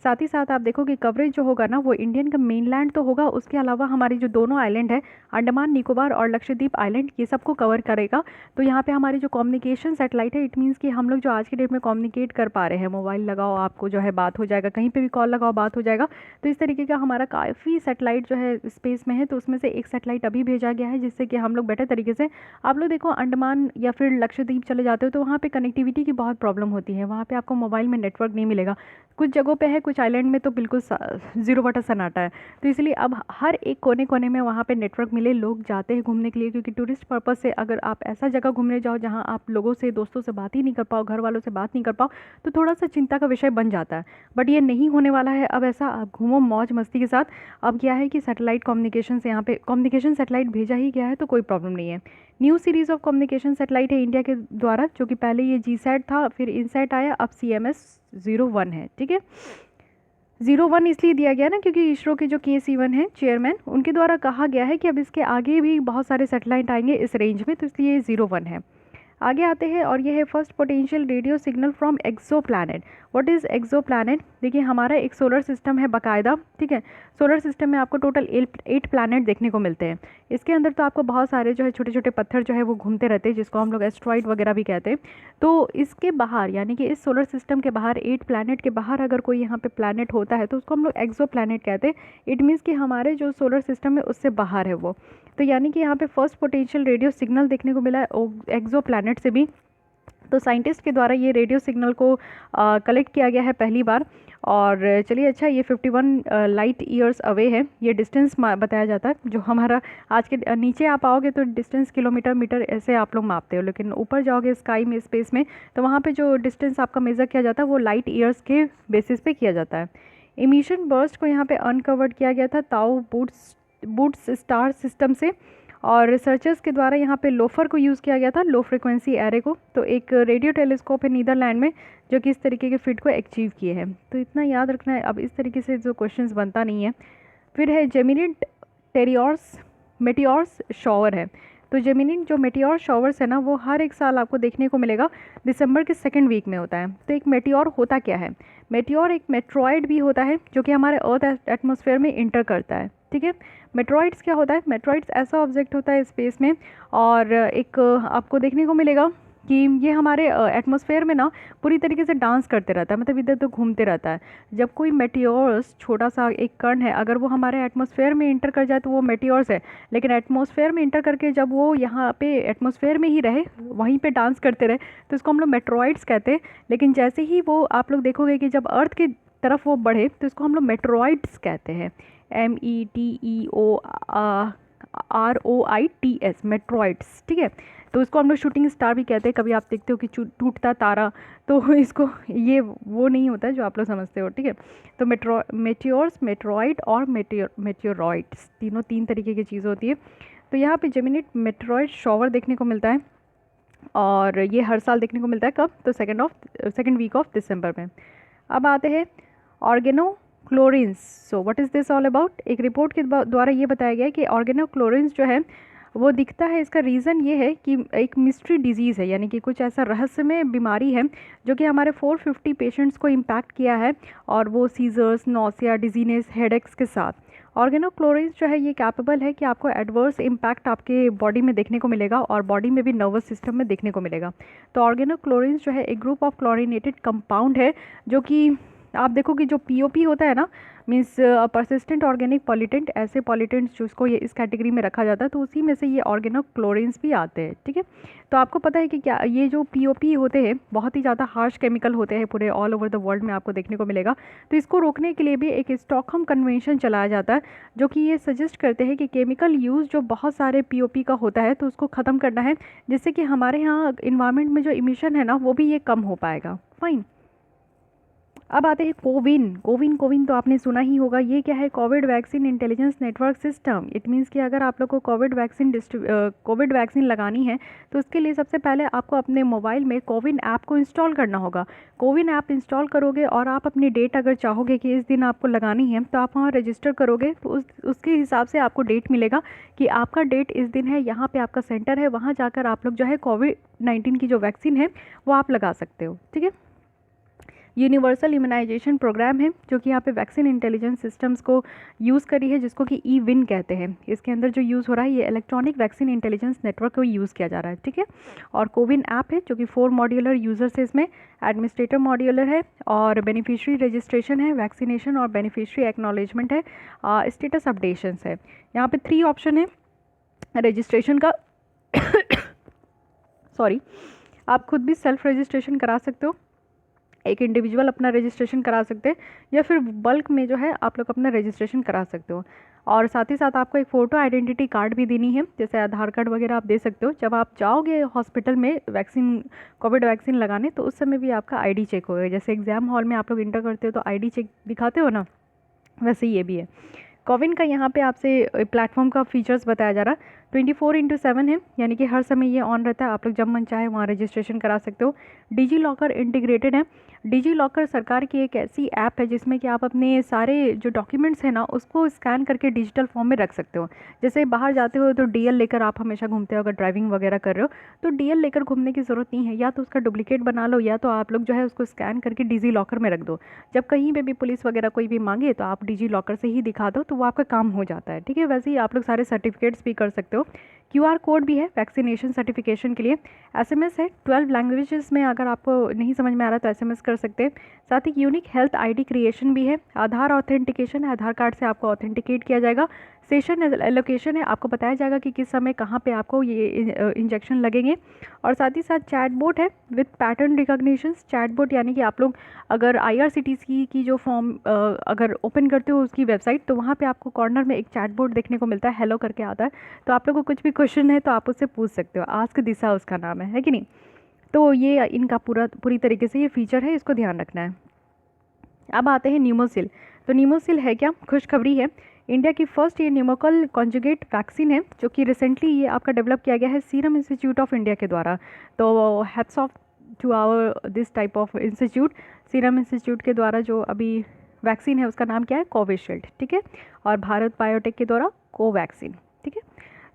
साथ ही साथ आप देखो कि कवरेज जो होगा ना वो इंडियन का मेनलैंड तो होगा, उसके अलावा हमारी जो दोनों आइलैंड है, अंडमान निकोबार और लक्षद्वीप आइलैंड, ये सबको कवर करेगा। तो यहाँ पे हमारी जो कम्युनिकेशन सैटेलाइट है, इट मीन्स कि हम लोग जो आज के डेट में कम्युनिकेट कर पा रहे हैं, मोबाइल लगाओ आपको जो है बात हो जाएगा, कहीं पे भी कॉल लगाओ बात हो जाएगा। तो इस तरीके का हमारा काफ़ी सैटेलाइट जो है स्पेस में है। तो उसमें से एक सैटेलाइट अभी भेजा गया है जिससे कि हम लोग बेटर तरीके से, आप लोग देखो अंडमान या फिर लक्षद्वीप चले जाते हो तो वहाँ पे कनेक्टिविटी की बहुत प्रॉब्लम होती है, वहाँ पे आपको मोबाइल में नेटवर्क नहीं मिलेगा। कुछ जगहों पे है, कुछ आइलैंड में तो बिल्कुल ज़ीरो बटा सन्नाटा है। तो इसलिए अब हर एक कोने कोने में वहाँ पे नेटवर्क मिले, लोग जाते हैं घूमने के लिए, क्योंकि टूरिस्ट पर्पस से अगर आप ऐसा जगह घूमने जाओ जहाँ आप लोगों से, दोस्तों से बात ही नहीं कर पाओ, घर वालों से बात नहीं कर पाओ, तो थोड़ा सा चिंता का विषय बन जाता है। बट ये नहीं होने वाला है अब ऐसा, आप घूमो मौज मस्ती के साथ। अब क्या है कि सैटेलाइट कम्युनिकेशन से यहाँ पे कम्युनिकेशन सैटेलाइट भेजा ही गया है तो कोई प्रॉब्लम नहीं है। New series of communication satellite है इंडिया के द्वारा, जो कि पहले ये GSAT था, फिर इनसैट आया, अब CMS-01 है। ठीक है, 01 इसलिए दिया गया ना क्योंकि इसरो के जो K-Sivan है चेयरमैन, उनके द्वारा कहा गया है कि अब इसके आगे भी बहुत सारे सैटेलाइट आएंगे इस रेंज में, तो इसलिए 01 है। आगे आते हैं और ये है first potential radio signal from exoplanet. What is exoplanet? देखिए हमारा एक सोलर सिस्टम है बाकायदा, ठीक है। सोलर सिस्टम में आपको टोटल 8 प्लानट देखने को मिलते हैं। इसके अंदर तो आपको बहुत सारे जो है छोटे छोटे पत्थर जो है वो घूमते रहते हैं, जिसको हम लोग एस्ट्रॉइड वगैरह भी कहते हैं। तो इसके बाहर, यानी कि इस सोलर सिस्टम के बाहर, 8 प्लानट के बाहर अगर कोई यहाँ पे प्लानट होता है तो उसको हम लोग एक्सो प्लानट कहते हैं। इट मीन्स कि हमारे जो सोलर सिस्टम है उससे बाहर है वो। तो यानी कि यहाँ पे फर्स्ट पोटेंशियल रेडियो सिग्नल देखने को मिला है एक्सो प्लानट से भी। तो साइंटिस्ट के द्वारा ये रेडियो सिग्नल को कलेक्ट किया गया है पहली बार। और चलिए अच्छा, ये 51 लाइट ईयर्स अवे है, ये डिस्टेंस बताया जाता है। जो हमारा आज के नीचे आप आओगे तो डिस्टेंस किलोमीटर मीटर ऐसे आप लोग मापते हो, लेकिन ऊपर जाओगे स्काई में, स्पेस में, तो वहाँ पे जो डिस्टेंस आपका मेज़र किया जाता है वो लाइट ईयर्स के बेसिस पे किया जाता है। इमिशन बर्स्ट को यहाँ पे अनकवर्ड किया गया था ताऊ बूट्स स्टार सिस्टम से, और रिसर्चर्स के द्वारा यहाँ पे लोफर को यूज़ किया गया था, लो फ्रिक्वेंसी एरे को। तो एक रेडियो टेलीस्कोप है नीदरलैंड में जो कि इस तरीके के फिट को अचीव किए हैं। तो इतना याद रखना है, अब इस तरीके से जो क्वेश्चंस बनता नहीं है। फिर है जेमिनी मेटियोर्स शॉवर है। तो जेमिनी जो मेटियोर शॉवर्स है ना, वो हर एक साल आपको देखने को मिलेगा, दिसंबर के 2nd वीक में होता है। तो एक मेटियोर होता क्या है? मेटियोर एक मेट्रॉइड भी होता है जो कि हमारे अर्थ एटमॉस्फेयर में इंटर करता है, ठीक है। मेट्रॉइड्स क्या होता है? मेट्रॉइड्स ऐसा ऑब्जेक्ट होता है स्पेस में, और एक आपको देखने को मिलेगा कि ये हमारे एटमॉस्फेयर में ना पूरी तरीके से डांस करते रहता है, मतलब इधर तो घूमते रहता है। जब कोई मेटियोर्स, छोटा सा एक कण है, अगर वो हमारे एटमॉस्फेयर में इंटर कर जाए तो वो मेटियोर्स है। लेकिन एटमॉस्फेयर में इंटर करके जब वो यहाँ पे एटमॉस्फेयर में ही रहे, वहीं पे डांस करते रहे, तो इसको हम लोग मेट्रॉइड्स कहते हैं। लेकिन जैसे ही वो आप लोग देखोगे कि जब अर्थ की तरफ वो बढ़े तो इसको हम लोग मेट्रॉइड्स कहते हैं, METEOROITS, मेट्रॉइड्स, ठीक है। तो इसको हम लोग शूटिंग स्टार भी कहते हैं। कभी आप देखते हो कि टूटता तारा, तो इसको ये वो नहीं होता है जो आप लोग समझते हो, ठीक है। तो मेटियोर्स, मेट्रॉइड और मेटियोरॉइड्स, तीनों 3 तरीके की चीज़ होती है। तो यहाँ पे जेमिनी मेट्रॉइड शॉवर देखने को मिलता है, और ये हर साल देखने को मिलता है। कब? तो 2nd वीक ऑफ दिसंबर में। अब आते हैं organochlorines. So what is this all about? एक रिपोर्ट के द्वारा ये बताया गया है कि ऑर्गेनोक्लोरिन्स जो है वो दिखता है, इसका रीज़न ये है कि एक मिस्ट्री डिजीज़ है, यानी कि कुछ ऐसा रहस्यमय बीमारी है जो कि हमारे 450 पेशेंट्स को इम्पैक्ट किया है, और वो सीजर्स, नॉसिया, डिजीनेस, हेडेक्स के साथ। ऑर्गेनोक्लोरिन्स जो है ये कैपेबल है कि आपको एडवर्स इम्पैक्ट आपके बॉडी में देखने को मिलेगा, और बॉडी में भी नर्वस सिस्टम में देखने को मिलेगा। तो ऑर्गेनोक्लोरिन्स जो है एक ग्रुप ऑफ क्लोरिनेटेड कंपाउंड है जो कि आप देखो कि जो पीओपी होता है ना, मीन्स परसिस्टेंट ऑर्गेनिक पॉल्यूटेंट, ऐसे पॉल्यूटेंट्स जिसको ये इस कैटेगरी में रखा जाता है, तो उसी में से ये ऑर्गेनोक्लोरिन्स भी आते हैं, ठीक है। तो आपको पता है कि क्या ये जो पीओपी होते हैं बहुत ही ज़्यादा हार्श केमिकल होते हैं, पूरे ऑल ओवर द वर्ल्ड में आपको देखने को मिलेगा। तो इसको रोकने के लिए भी एक स्टॉकहोम कन्वेंशन चलाया जाता है, जो कि ये सजेस्ट करते हैं कि केमिकल यूज़ जो बहुत सारे पीओपी का होता है तो उसको ख़त्म करना है, जिससे कि हमारे यहाँ इन्वायरमेंट में जो इमिशन है ना वो भी ये कम हो पाएगा। फाइन। अब आते हैं कोविन। कोविन कोविन तो आपने सुना ही होगा। ये क्या है? Covid vaccine intelligence network system. It means कि अगर आप लोग को कोविड वैक्सीन लगानी है तो उसके लिए सबसे पहले आपको अपने मोबाइल में कोविन ऐप को इंस्टॉल करना होगा। कोविन ऐप इंस्टॉल करोगे और आप अपनी डेट अगर चाहोगे कि इस दिन आपको लगानी है तो आप वहाँ रजिस्टर करोगे, तो उसके हिसाब से आपको डेट मिलेगा कि आपका डेट इस दिन है, यहाँ पर आपका सेंटर है, वहाँ जाकर आप लोग जो है कोविड-19 की जो वैक्सीन है वो आप लगा सकते हो, ठीक है। यूनिवर्सल इम्यूनाइजेशन प्रोग्राम है जो कि यहाँ पे वैक्सीन इंटेलिजेंस सिस्टम्स को यूज़ करी है, जिसको कि ई-विन कहते हैं। इसके अंदर जो यूज़ हो रहा है ये इलेक्ट्रॉनिक वैक्सीन इंटेलिजेंस नेटवर्क को यूज़ किया जा रहा है, ठीक है। और कोविन ऐप है जो कि 4 मॉड्यूलर यूज़र्स है, इसमें एडमिनिस्ट्रेटर मॉड्यूलर है और बेनिफिशियरी रजिस्ट्रेशन है, वैक्सीनेशन और बेनिफिशियरी एक्नॉलेजमेंट है, स्टेटस अपडेशंस है। यहाँ पे 3 ऑप्शन है रजिस्ट्रेशन का। सॉरी, आप खुद भी सेल्फ रजिस्ट्रेशन करा सकते हो, एक इंडिविजुअल अपना रजिस्ट्रेशन करा सकते हैं, या फिर बल्क में जो है आप लोग अपना रजिस्ट्रेशन करा सकते हो। और साथ ही साथ आपको एक फ़ोटो आइडेंटिटी कार्ड भी देनी है, जैसे आधार कार्ड वगैरह आप दे सकते हो। जब आप जाओगे हॉस्पिटल में कोविड वैक्सीन लगाने, तो उस समय भी आपका आईडी चेक होगा। जैसे एग्ज़ाम हॉल में आप लोग इंटर करते हो तो आईडी चेक दिखाते हो ना, वैसे ये भी है। कोविन का यहाँ पे आपसे प्लेटफॉर्म का फीचर्स बताया जा रहा है। 24/7 है, यानी कि हर समय ये ऑन रहता है, आप लोग जब मन चाहे वहाँ रजिस्ट्रेशन करा सकते हो। डिजी लॉकर इंटीग्रेटेड है। डिजी लॉकर सरकार की एक ऐसी ऐप है जिसमें कि आप अपने सारे जो डॉक्यूमेंट्स हैं ना उसको स्कैन करके डिजिटल फॉर्म में रख सकते हो। जैसे बाहर जाते हो तो डीएल लेकर आप हमेशा घूमते हो, अगर ड्राइविंग वगैरह कर रहे हो तो डीएल लेकर घूमने की ज़रूरत नहीं है, या तो उसका डुप्लीकेट बना लो या तो आप लोग जो है उसको स्कैन करके डिजी लॉकर में रख दो। जब कहीं पे भी पुलिस वगैरह कोई भी मांगे तो आप डिजी लॉकर से ही दिखा दो, तो वो आपका काम हो जाता है, ठीक है। वैसे ही आप लोग सारे सर्टिफिकेट्स भी कर सकते हो। QR कोड भी है वैक्सीनेशन सर्टिफिकेशन के लिए। SMS है 12 लैंग्वेजेस में, अगर आपको नहीं समझ में आ रहा तो SMS कर सकते हैं। साथ ही यूनिक हेल्थ ID क्रिएशन भी है। आधार ऑथेंटिकेशन है, आधार कार्ड से आपको ऑथेंटिकेट किया जाएगा। सेशन एलोकेशन है, आपको बताया जाएगा कि किस समय कहाँ पे आपको ये इंजेक्शन लगेंगे। और साथ ही साथ चैटबोट है विथ पैटर्न रिकॉग्निशन। चैटबोट यानी कि आप लोग अगर IRCTC की जो फॉर्म अगर ओपन करते हो उसकी वेबसाइट, तो वहाँ पे आपको कॉर्नर में एक चैटबोट देखने को मिलता है, हेलो करके आता है। तो आप लोग को कुछ भी क्वेश्चन है तो आप उससे पूछ सकते हो। आस्क दिशा उसका नाम है कि नहीं। तो ये इनका पूरी तरीके से ये फीचर है, इसको ध्यान रखना है। अब आते हैं न्यूमोसिल। तो न्यूमोसिल है क्या? खुशखबरी है, इंडिया की फर्स्ट ये न्यूमोकल कॉन्जुगेट वैक्सीन है जो कि रिसेंटली ये आपका डेवलप किया गया है सीरम इंस्टीट्यूट ऑफ इंडिया के द्वारा। तो hats off to our this type of institute. Serum Institute के द्वारा जो अभी वैक्सीन है उसका नाम क्या है? कोविशील्ड, ठीक है। और भारत बायोटेक के द्वारा कोवैक्सीन, ठीक है।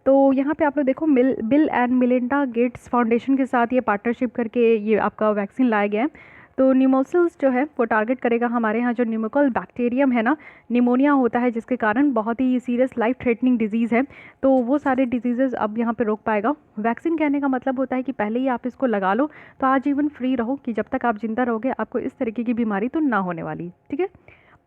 तो यहाँ पे आप लोग देखो bill and Melinda Gates foundation के साथ ये पार्टनरशिप करके ये आपका वैक्सीन लाया गया है। तो न्यूमोसिल्स जो है वो टारगेट करेगा हमारे यहाँ जो न्यूमोकल बैक्टीरियम है ना, निमोनिया होता है जिसके कारण बहुत ही सीरियस लाइफ थ्रेटनिंग डिजीज़ है, तो वो सारे डिजीज़ेज़ अब यहाँ पे रोक पाएगा। वैक्सीन कहने का मतलब होता है कि पहले ही आप इसको लगा लो तो आजीवन फ्री रहो, कि जब तक आप जिंदा रहोगे आपको इस तरीके की बीमारी तो ना होने वाली, ठीक है।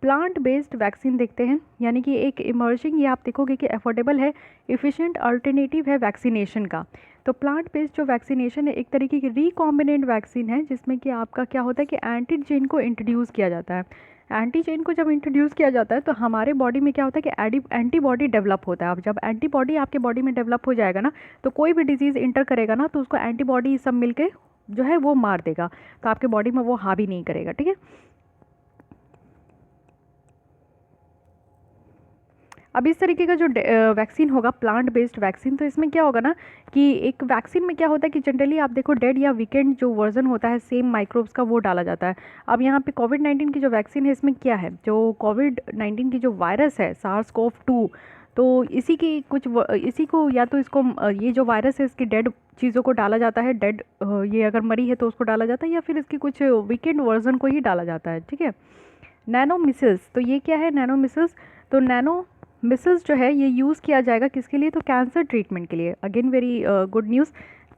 प्लांट बेस्ड वैक्सीन देखते हैं, यानी कि एक इमर्जिंग, ये आप देखोगे कि अफोर्डेबल है, इफ़िशिएंट अल्टरनेटिव है वैक्सीनेशन का। तो प्लांट बेस्ड जो वैक्सीनेशन है एक तरीके की रिकॉम्बिनेंट वैक्सीन है, जिसमें कि आपका क्या होता है कि एंटीजेन को इंट्रोड्यूस किया जाता है। एंटीजेन को जब इंट्रोड्यूस किया जाता है तो हमारे बॉडी में क्या होता है कि एंटीबॉडी डेवलप होता है। अब जब एंटीबॉडी आपके बॉडी में डेवलप हो जाएगा ना, तो कोई भी डिजीज़ इंटर करेगा ना तो उसको एंटीबॉडी सब मिलके जो है वो मार देगा, तो आपके बॉडी में वो हावी नहीं करेगा, ठीक है। अब इस तरीके का जो वैक्सीन होगा प्लांट बेस्ड वैक्सीन, तो इसमें क्या होगा ना कि एक वैक्सीन में क्या होता है कि जनरली आप देखो डेड या वीकेंड जो वर्जन होता है सेम माइक्रोब्स का वो डाला जाता है। अब यहाँ पे कोविड-19 की जो वैक्सीन है इसमें क्या है, जो कोविड-19 की जो वायरस है SARS-CoV-2, तो इसी को या तो इसको ये जो वायरस है इसकी डेड चीज़ों को डाला जाता है, डेड ये अगर मरी है तो उसको डाला जाता है, या फिर इसकी कुछ वीकेंड वर्जन को ही डाला जाता है, ठीक है। नैनो मिसिल्स, तो ये क्या है नैनो मिसिल्स? तो नैनो मिसिल्स जो है ये यूज़ किया जाएगा किसके लिए? तो कैंसर ट्रीटमेंट के लिए। Again very good news.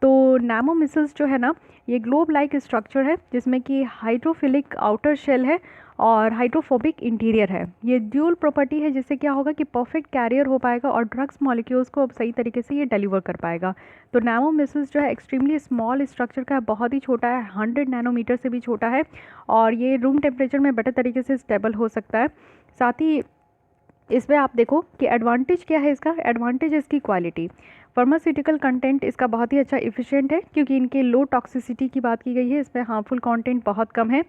तो नैनो मिसिल्स जो है ना ये ग्लोब लाइक स्ट्रक्चर है जिसमें कि हाइड्रोफिलिक आउटर शेल है और हाइड्रोफोबिक इंटीरियर है। ये ड्यूल प्रॉपर्टी है, जिससे क्या होगा कि परफेक्ट कैरियर हो पाएगा और ड्रग्स मॉलिक्यूल्स को सही तरीके से ये डिलीवर कर पाएगा। तो नैनो मिसिल्स जो है एक्सट्रीमली स्मॉल स्ट्रक्चर का है, बहुत ही छोटा है, 100 नैनोमीटर से भी छोटा है, और ये रूम टेम्परेचर में बेटर तरीके से स्टेबल हो सकता है। साथ ही इसमें आप देखो कि एडवांटेज क्या है इसका, एडवांटेज इसकी क्वालिटी। फार्मास्यूटिकल कंटेंट इसका बहुत ही अच्छा इफिशिएंट है, क्योंकि इनके लो टॉक्सिसिटी की बात की गई है, इसमें हार्मफुल कंटेंट बहुत कम है।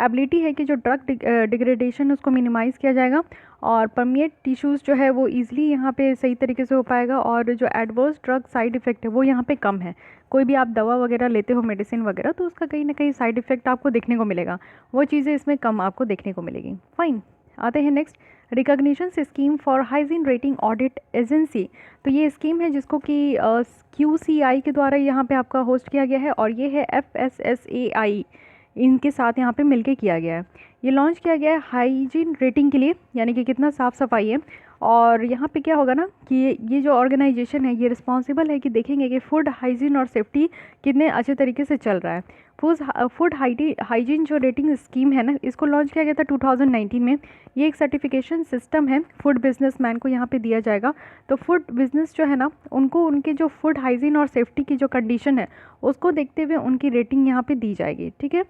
एबिलिटी है कि जो ड्रग डिग्रेडेशन उसको मिनिमाइज़ किया जाएगा, और परमिएट टिश्यूज़ जो है वो ईजिली यहाँ पे सही तरीके से हो पाएगा, और जो एडवर्स ड्रग साइड इफ़ेक्ट है वो यहाँ पे कम है। कोई भी आप दवा वगैरह लेते हो, मेडिसिन वगैरह, तो उसका कहीं ना कहीं साइड इफ़ेक्ट आपको देखने को मिलेगा, वो चीज़ें इसमें कम आपको देखने को मिलेगी। फाइन, आते हैं next, recognition scheme for hygiene rating audit agency. तो ये स्कीम है जिसको कि QCI के द्वारा यहाँ पे आपका होस्ट किया गया है, और ये है FSSAI इनके साथ यहाँ पे मिलके किया गया है। ये लॉन्च किया गया है हाइजीन रेटिंग के लिए, यानी कि कितना साफ़ सफाई है। और यहाँ पे क्या होगा ना कि ये जो ऑर्गेनाइजेशन है ये रिस्पॉन्सिबल है कि देखेंगे कि फूड हाइजीन और सेफ्टी कितने अच्छे तरीके से चल रहा है। फूड हाइजीन जो रेटिंग स्कीम है ना, इसको लॉन्च किया गया था 2019 में। ये एक सर्टिफिकेशन सिस्टम है, फूड बिजनेसमैन को यहाँ पे दिया जाएगा। तो फूड बिजनेस जो है ना, उनको उनके जो फूड हाइजीन और सेफ्टी की जो कंडीशन है उसको देखते हुए उनकी रेटिंग यहाँ पे दी जाएगी। ठीक है,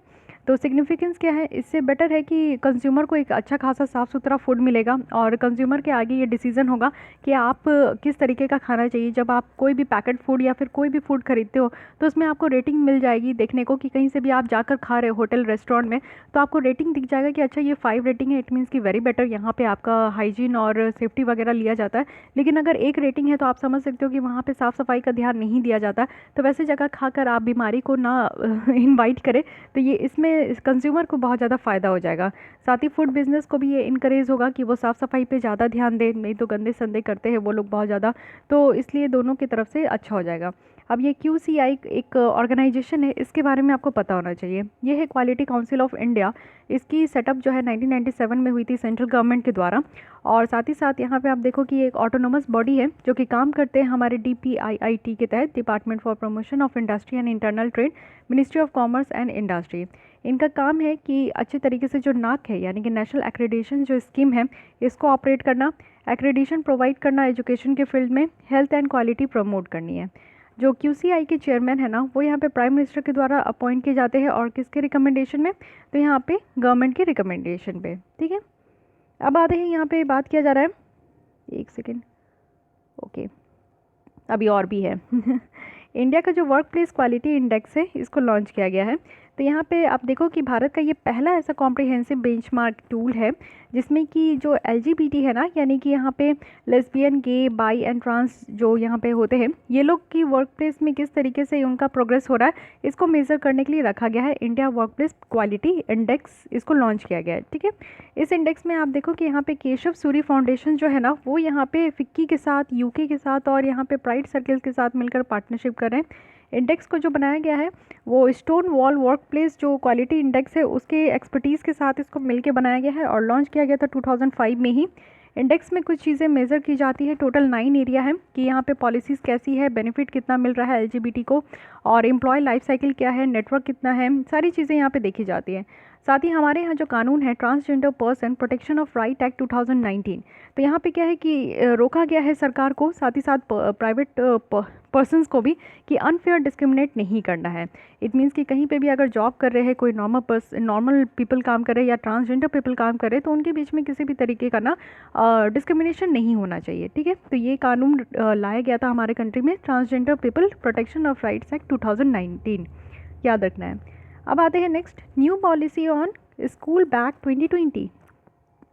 तो सिग्निफिकेंस क्या है, इससे बेटर है कि कंज्यूमर को एक अच्छा खासा साफ़ सुथरा फूड मिलेगा, और कंज्यूमर के आगे ये डिसीजन होगा कि आप किस तरीके का खाना चाहिए। जब आप कोई भी पैकेट फूड या फिर कोई भी फूड खरीदते हो, तो उसमें आपको रेटिंग मिल जाएगी देखने को, कि कहीं से भी आप जाकर खा रहे हो होटल रेस्टोरेंट में, तो आपको रेटिंग दिख जाएगा कि अच्छा ये 5 रेटिंग है, इट मीन्स कि वेरी बेटर, यहाँ पे आपका हाइजीन और सेफ्टी वगैरह लिया जाता है। लेकिन अगर 1 रेटिंग है तो आप समझ सकते हो कि वहाँ पे साफ़ सफाई का ध्यान नहीं दिया जाता। तो वैसे जगह खाकर आप बीमारी को ना इनवाइट करें, तो ये इसमें कंज्यूमर को बहुत ज़्यादा फ़ायदा हो जाएगा। साथ ही फूड बिजनेस को भी ये इनकरेज होगा कि वो साफ़ सफाई पे ज़्यादा ध्यान दें, नहीं तो गंदे संदे करते हैं वो लोग बहुत ज़्यादा, तो इसलिए दोनों की तरफ से अच्छा हो जाएगा। अब ये QCI एक ऑर्गेनाइजेशन है, इसके बारे में आपको पता होना चाहिए। ये है क्वालिटी काउंसिल ऑफ इंडिया। इसकी सेटअप जो है 1997 में हुई थी सेंट्रल गवर्नमेंट के द्वारा। और साथ ही साथ यहाँ पे आप देखो कि एक ऑटोनोमस बॉडी है जो कि काम करते हैं हमारे DPIIT के तहत, department for promotion of industry and internal trade, ministry of commerce and industry. इनका काम है कि अच्छे तरीके से जो नाक है, यानी कि नेशनल एक्रेडिटेशन जो स्कीम है, इसको ऑपरेट करना, एक्रेडिटेशन प्रोवाइड करना एजुकेशन के फील्ड में, हेल्थ एंड क्वालिटी प्रमोट करनी है। जो QCI के चेयरमैन है ना, वो यहाँ पे प्राइम मिनिस्टर के द्वारा अपॉइंट किए जाते हैं, और किसके रिकमेंडेशन में, तो यहाँ पे गवर्नमेंट के रिकमेंडेशन पे। ठीक है, अब आते हैं यहाँ पे बात किया जा रहा है, एक सेकेंड, ओके, अभी और भी है इंडिया का जो वर्क प्लेस क्वालिटी इंडेक्स है, इसको लॉन्च किया गया है। तो यहाँ पे आप देखो कि भारत का ये पहला ऐसा कॉम्प्रिहेंसिव बेंचमार्क टूल है जिसमें कि जो LGBT है ना, यानी कि यहाँ पे lesbian, gay, bi and trans जो यहाँ पे होते हैं, ये लोग की वर्क प्लेस में किस तरीके से उनका प्रोग्रेस हो रहा है, इसको मेज़र करने के लिए रखा गया है India work place quality index, इसको लॉन्च किया गया है। ठीक है, इस इंडेक्स में आप देखो कि यहाँ पे केशव सूरी फाउंडेशन जो है ना, वो यहाँ पे फिक्की के साथ, UK के साथ और यहाँ पे प्राइड सर्कल के साथ मिलकर पार्टनरशिप कर रहे हैं। इंडेक्स को जो बनाया गया है वो स्टोन वॉल वर्क प्लेस जो क्वालिटी इंडेक्स है उसके एक्सपर्टीज़ के साथ इसको मिलके बनाया गया है, और लॉन्च किया गया था 2005 में ही। इंडेक्स में कुछ चीज़ें मेज़र की जाती है, टोटल 9 एरिया है कि यहाँ पे पॉलिसीज़ कैसी है, बेनिफिट कितना मिल रहा है LGBT को, और एम्प्लॉय लाइफ साइकिल क्या है, नेटवर्क कितना है, सारी चीज़ें यहाँ पे देखी जाती है। साथ ही हमारे यहाँ जो कानून है transgender person protection of right act 2019, तो यहाँ पे क्या है कि रोका गया है सरकार को, साथ ही साथ प्राइवेट पर्सन्स को भी, कि अनफेयर डिस्क्रिमिनेट नहीं करना है। इट मीन्स कि कहीं पे भी अगर जॉब कर रहे हैं कोई नॉर्मल पीपल काम कर रहे हैं या ट्रांसजेंडर पीपल काम कर रहे हैं, तो उनके बीच में किसी भी तरीके का ना डिस्क्रिमिनेशन नहीं होना चाहिए। ठीक है, तो ये कानून लाया गया था हमारे कंट्री में, transgender people protection of rights act 2019, याद रखना है। अब आते हैं next, new policy on school bag 2020।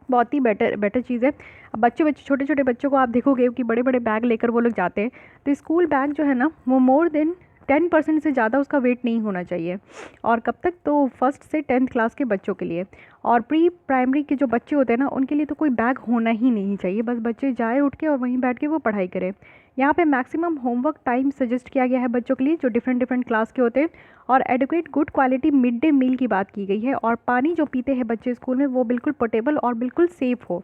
बहुत ही बेटर चीज़ है। अब छोटे छोटे बच्चों को आप देखोगे कि बड़े बड़े बैग लेकर वो लोग जाते हैं, तो स्कूल बैग जो है ना वो मोर देन 10% से ज़्यादा उसका वेट नहीं होना चाहिए। और कब तक, तो 1st से 10th क्लास के बच्चों के लिए, और प्री प्राइमरी के जो बच्चे होते हैं ना उनके लिए तो कोई बैग होना ही नहीं चाहिए, बस बच्चे जाए उठ के और वहीं बैठ के वो पढ़ाई करें। यहाँ पे मैक्सिमम होमवर्क टाइम सजेस्ट किया गया है बच्चों के लिए जो डिफरेंट क्लास के होते हैं, और educate good quality mid day meal की बात की गई है, और पानी जो पीते हैं बच्चे स्कूल में वो बिल्कुल पोर्टेबल और बिल्कुल सेफ़ हो।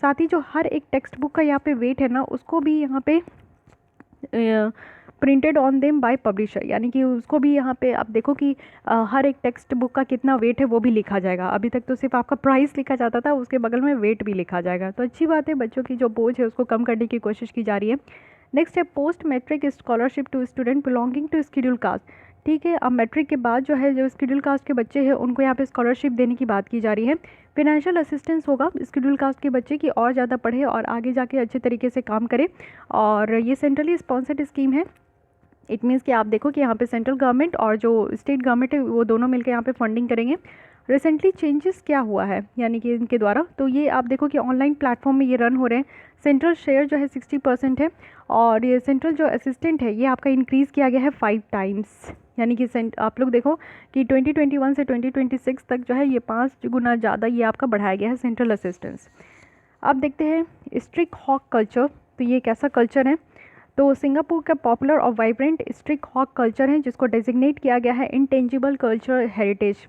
साथ ही जो हर एक टेक्स्ट बुक का यहाँ पे वेट है ना उसको भी यहाँ पे printed on them by publisher, यानी कि उसको भी यहाँ पे आप देखो कि हर एक टेक्स्ट बुक का कितना वेट है वो भी लिखा जाएगा। अभी तक तो सिर्फ आपका प्राइस लिखा जाता था, उसके बगल में वेट भी लिखा जाएगा। तो अच्छी बात है, बच्चों की जो बोझ है उसको कम करने की कोशिश की जा रही है। नेक्स्ट है post matric scholarship to student belonging to schedule caste. ठीक है, अब मैट्रिक के बाद जो है जो शेड्यूल कास्ट के बच्चे हैं उनको यहाँ पे स्कॉलरशिप देने की बात की जा रही है। फिनेंशियल असिस्टेंस होगा शेड्यूल कास्ट के बच्चे की और ज़्यादा पढ़े और आगे जाके अच्छे तरीके से काम करे। और ये सेंट्रली स्पॉन्सर्ड स्कीम है। इट मीन्स कि आप देखो कि यहाँ पे सेंट्रल गवर्नमेंट और जो स्टेट गवर्नमेंट है वो दोनों मिलकर यहाँ पे फंडिंग करेंगे। रिसेंटली चेंजेस क्या हुआ है यानी कि इनके द्वारा, तो ये आप देखो कि ऑनलाइन प्लेटफॉर्म में ये रन हो रहे हैं। सेंट्रल शेयर जो है 60% है और ये सेंट्रल जो असिस्टेंट है ये आपका इंक्रीज़ किया गया है 5 टाइम्स, यानी कि आप लोग देखो कि 2021 से 2026 तक जो है ये 5 गुना ज़्यादा ये आपका बढ़ाया गया है सेंट्रल असिस्टेंस। अब देखते हैं स्ट्रिक हॉक कल्चर, तो ये कैसा कल्चर है। तो सिंगापुर का पॉपुलर और वाइब्रेंट स्ट्रिक हॉक कल्चर है जिसको डेजिग्नेट किया गया है इंटेंजिबल कल्चर हेरिटेज,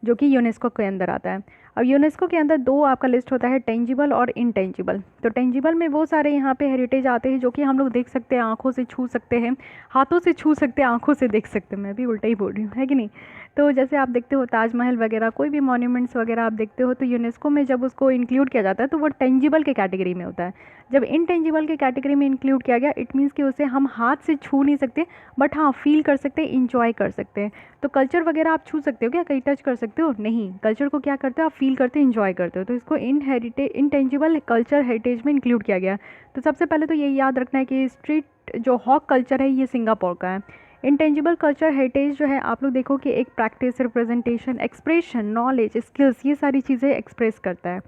जो कि यूनेस्को के अंदर आता है। अब यूनेस्को के अंदर 2 आपका लिस्ट होता है, टेंजिबल और इनटेंजिबल। तो टेंजिबल में वो सारे यहाँ पे हेरिटेज आते हैं जो कि हम लोग देख सकते हैं, आंखों से छू सकते हैं, हाथों से छू सकते हैं, आंखों से देख सकते हैं। मैं भी उल्टा ही बोल रही हूँ, है कि नहीं। तो जैसे आप देखते हो ताजमहल वगैरह, कोई भी मॉन्यूमेंट्स वगैरह आप देखते हो तो यूनेस्को में जब उसको इंक्लूड किया जाता है तो वो टेंजिबल के कैटेगरी में होता है। जब इनटेंजिबल के कैटेगरी में इंक्लूड किया गया इट मीन्स कि उसे हम हाथ से छू नहीं सकते बट हाँ फील कर सकते हैं, इंजॉय कर सकते हैं। तो कल्चर वगैरह आप छू सकते हो क्या, कहीं टच कर सकते हो? नहीं, कल्चर को क्या करते हो आप, फील करते हो, इंजॉय करते हो। तो इसको इनटेंजिबल कल्चर हेरिटेज में इंक्लूड किया गया। तो सबसे पहले तो ये याद रखना है कि स्ट्रीट जो हॉक कल्चर है ये सिंगापुर का है। इंटेंजिबल कल्चर हेरिटेज जो है आप लोग देखो कि एक practice, representation, expression, knowledge, skills, ये सारी चीज़ें एक्सप्रेस करता है।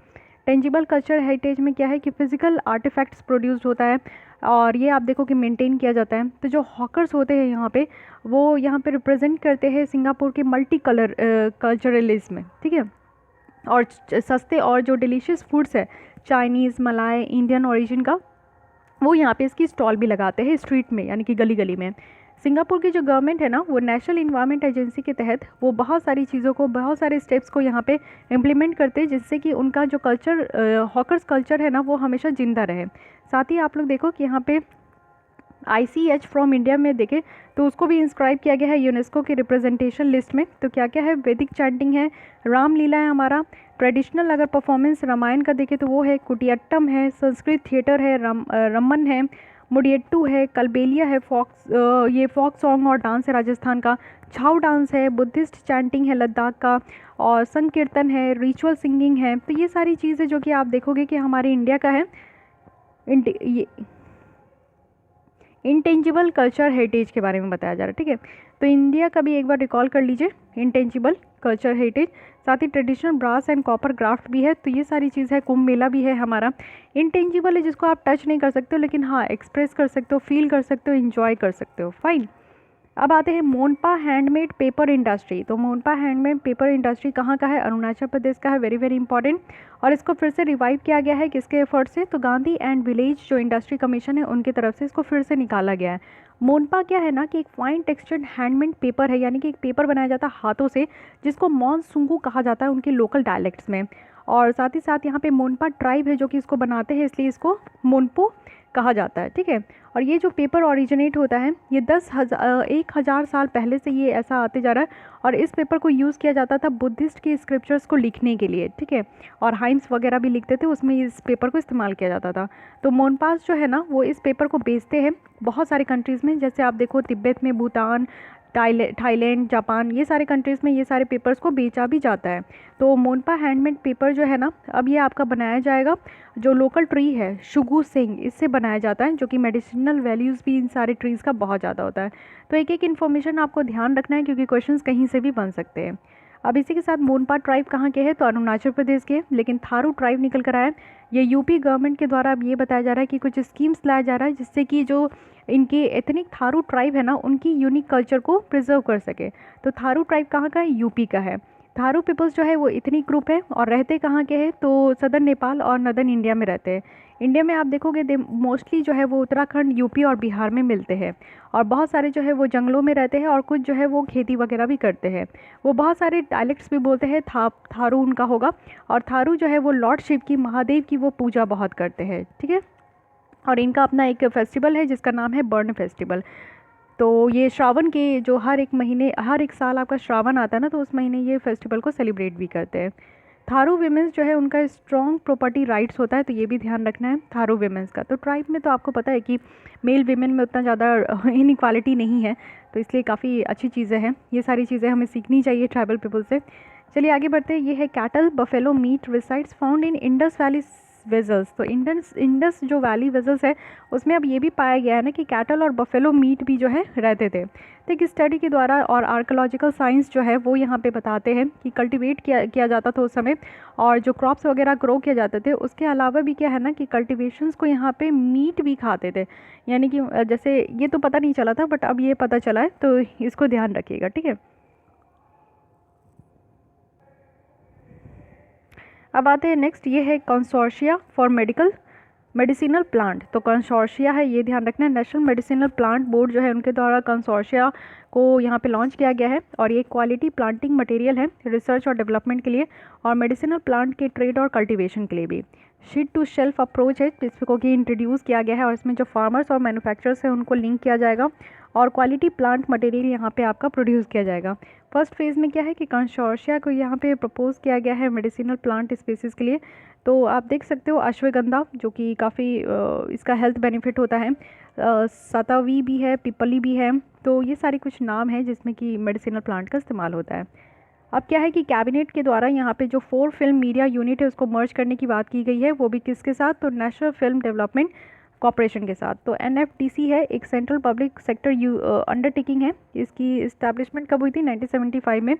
टेंजिबल कल्चर हेरिटेज में क्या है कि फिजिकल आर्टिफैक्ट्स प्रोड्यूस्ड होता है और ये आप देखो कि मेंटेन किया जाता है। तो जो हॉकर्स होते हैं यहाँ पे वो यहाँ पे रिप्रेजेंट करते हैं सिंगापुर के मल्टी कलर कल्चरलिज्म, ठीक है। और सस्ते और जो डिलीशियस फूड्स है चाइनीज़, मलाय, इंडियन ओरिजिन का, वो यहाँ पे इसकी स्टॉल भी लगाते हैं स्ट्रीट में, यानी कि गली गली में। सिंगापुर की जो गवर्नमेंट है ना वो नेशनल इन्वायरमेंट एजेंसी के तहत वो बहुत सारी चीज़ों को, बहुत सारे स्टेप्स को यहाँ पे इम्प्लीमेंट करते हैं जिससे कि उनका जो कल्चर, हॉकर्स कल्चर है ना वो हमेशा ज़िंदा रहे। साथ ही आप लोग देखो कि यहाँ पे ICH फ्रॉम इंडिया में देखें तो उसको भी इंस्क्राइब किया गया है यूनेस्को की रिप्रेजेंटेशन लिस्ट में। तो क्या क्या है, वैदिक चैंटिंग है, रामलीला है हमारा, ट्रेडिशनल अगर परफॉर्मेंस रामायण का देखें तो वो है, कुटियाट्टम है, संस्कृत थिएटर है, रमन है, मुडियट्टू है, कलबेलिया है, ये फॉक सॉन्ग और डांस है राजस्थान का, छाऊ डांस है, बुद्धिस्ट चैंटिंग है लद्दाख का, और संकीर्तन है, रिचुअल सिंगिंग है। तो ये सारी चीज़ें जो कि आप देखोगे कि हमारे इंडिया का है। ये इंटेंजिबल कल्चर हेरिटेज के बारे में बताया जा रहा है, ठीक है। तो इंडिया का भी एक बार रिकॉल कर लीजिए इंटेंजिबल कल्चर हेरिटेज। साथ ही traditional brass and copper craft भी है, तो ये सारी चीज़ है। कुंभ मेला भी है हमारा। इंटेंजिबल है जिसको आप टच नहीं कर सकते हो लेकिन हाँ एक्सप्रेस कर सकते हो, फील कर सकते हो, इंजॉय कर सकते हो, फाइन। अब आते हैं मोनपा हैंडमेड पेपर इंडस्ट्री। तो मोनपा हैंडमेड पेपर इंडस्ट्री कहाँ का है, अरुणाचल प्रदेश का है, वेरी वेरी इंपॉर्टेंट। और इसको फिर से रिवाइव किया गया है किसके एफर्ट से, तो गांधी एंड विलेज जो इंडस्ट्री कमीशन है उनकी तरफ से इसको फिर से निकाला गया है। मोनपा क्या है ना कि एक फाइन टेक्सचर्ड हैंडमेड पेपर है, यानी कि एक पेपर बनाया जाता है हाथों से जिसको मॉनसुंगू कहा जाता है उनके लोकल डायलेक्ट्स में। और साथ ही साथ यहाँ पे मोनपा ट्राइब है जो कि इसको बनाते हैं, इसलिए इसको मोनपो कहा जाता है, ठीक है। और ये जो पेपर ओरिजिनेट होता है ये 1,000 साल पहले से ये ऐसा आते जा रहा है। और इस पेपर को यूज़ किया जाता था बुद्धिस्ट के स्क्रिप्चर्स को लिखने के लिए, ठीक है। और हाइम्स वगैरह भी लिखते थे, उसमें इस पेपर को इस्तेमाल किया जाता था। तो मोनपास जो है ना वो इस पेपर को बेचते हैं बहुत सारे कंट्रीज़ में, जैसे आप देखो तिब्बत में, भूटान, थाईलैंड, जापान, ये सारे कंट्रीज़ में ये सारे पेपर्स को बेचा भी जाता है। तो मोनपा हैंडमेड पेपर जो है ना अब ये आपका बनाया जाएगा, जो लोकल ट्री है शुगु सिंग, इससे बनाया जाता है, जो कि मेडिसिनल वैल्यूज़ भी इन सारे ट्रीज़ का बहुत ज़्यादा होता है। तो एक एक इन्फॉर्मेशन आपको ध्यान रखना है क्योंकि क्वेश्चंस कहीं से भी बन सकते हैं। अब इसी के साथ मोनपा ट्राइब कहाँ के हैं, तो अरुणाचल प्रदेश के, लेकिन थारू ट्राइब निकल कर आया है। ये यूपी गवर्नमेंट के द्वारा अब ये बताया जा रहा है कि कुछ स्कीम्स लाया जा रहा है जिससे कि जो इनके एथनिक थारू ट्राइब है ना उनकी यूनिक कल्चर को प्रिजर्व कर सके। तो थारू ट्राइब कहाँ का है, यूपी का है। थारू पीपल्स जो है वो इथनिक ग्रुप है और रहते कहाँ के हैं, तो सदर्न नेपाल और नदर्न इंडिया में रहते हैं। इंडिया में आप देखोगे मोस्टली जो है वो उत्तराखंड, यूपी और बिहार में मिलते हैं। और बहुत सारे जो है वो जंगलों में रहते हैं और कुछ जो है वो खेती वगैरह भी करते हैं। वो बहुत सारे डायलेक्ट्स भी बोलते हैं, थारू उनका होगा। और थारू जो है वो लॉर्ड शिव की, महादेव की वो पूजा बहुत करते हैं, ठीक है। और इनका अपना एक फेस्टिवल है जिसका नाम है बर्न फेस्टिवल। तो ये श्रावण के जो हर एक महीने, हर एक साल आपका श्रावण आता है ना, तो उस महीने ये फेस्टिवल को सेलिब्रेट भी करते हैं। थारू वीमेंस जो है उनका स्ट्रॉन्ग प्रॉपर्टी राइट्स होता है, तो ये भी ध्यान रखना है थारू वीमेंस का। तो ट्राइब में तो आपको पता है कि मेल वीमेन में उतना ज़्यादा इनइक्वालिटी नहीं है, तो इसलिए काफ़ी अच्छी चीज़ें हैं। ये सारी चीज़ें हमें सीखनी चाहिए ट्राइबल पीपल से। चलिए आगे बढ़ते हैं। ये है cattle buffalo meet resides found in Indus valley vessels. तो इंडस जो वैली वेजल्स है उसमें अब ये भी पाया गया है ना कि कैटल और बफेलो मीट भी जो है रहते थे। तो एक स्टडी के द्वारा और आर्कोलॉजिकल साइंस जो है वो यहाँ पे बताते हैं कि कल्टीवेट किया जाता था उस समय, और जो क्रॉप्स वगैरह ग्रो किए जाते थे उसके अलावा भी क्या है ना कि कल्टिवेशंस को यहाँ पे मीट भी खाते थे। यानी कि जैसे ये तो पता नहीं चला था बट अब ये पता चला है, तो इसको ध्यान रखिएगा, ठीक है। अब आते हैं नेक्स्ट, ये है कंसोर्शिया फॉर मेडिसिनल प्लांट। तो कंसोर्शिया है, ये ध्यान रखना है। नेशनल मेडिसिनल प्लांट बोर्ड जो है उनके द्वारा कंसोर्शिया को यहाँ पे लॉन्च किया गया है, और ये क्वालिटी प्लांटिंग मटेरियल है रिसर्च और डेवलपमेंट के लिए, और मेडिसिनल प्लांट के ट्रेड और कल्टीवेशन के लिए भी। शीट टू शेल्फ अप्रोच है जिसको कि इंट्रोड्यूस किया गया है, और इसमें जो फार्मर्स और मैन्युफैक्चरर्स हैं उनको लिंक किया जाएगा, और क्वालिटी प्लांट मटेरियल यहाँ पे आपका प्रोड्यूस किया जाएगा। फर्स्ट फेज़ में क्या है कि कंसोर्शिया को यहाँ पे प्रपोज किया गया है मेडिसिनल प्लांट स्पीसीज़ के लिए। तो आप देख सकते हो अश्वगंधा जो कि काफ़ी इसका हेल्थ बेनिफिट होता है, सतावी भी है, पिपली भी है। तो ये सारे कुछ नाम हैं जिसमें कि मेडिसिनल प्लांट का इस्तेमाल होता है। अब क्या है कि कैबिनेट के द्वारा यहाँ पे जो 4 फिल्म मीडिया यूनिट है उसको मर्ज करने की बात की गई है, वो भी किसके साथ, तो नेशनल फिल्म डेवलपमेंट कॉरपोरेशन के साथ। तो NFDC है, एक सेंट्रल पब्लिक सेक्टर अंडरटेकिंग है। इसकी इस्टेब्लिशमेंट कब हुई थी, 1975 में।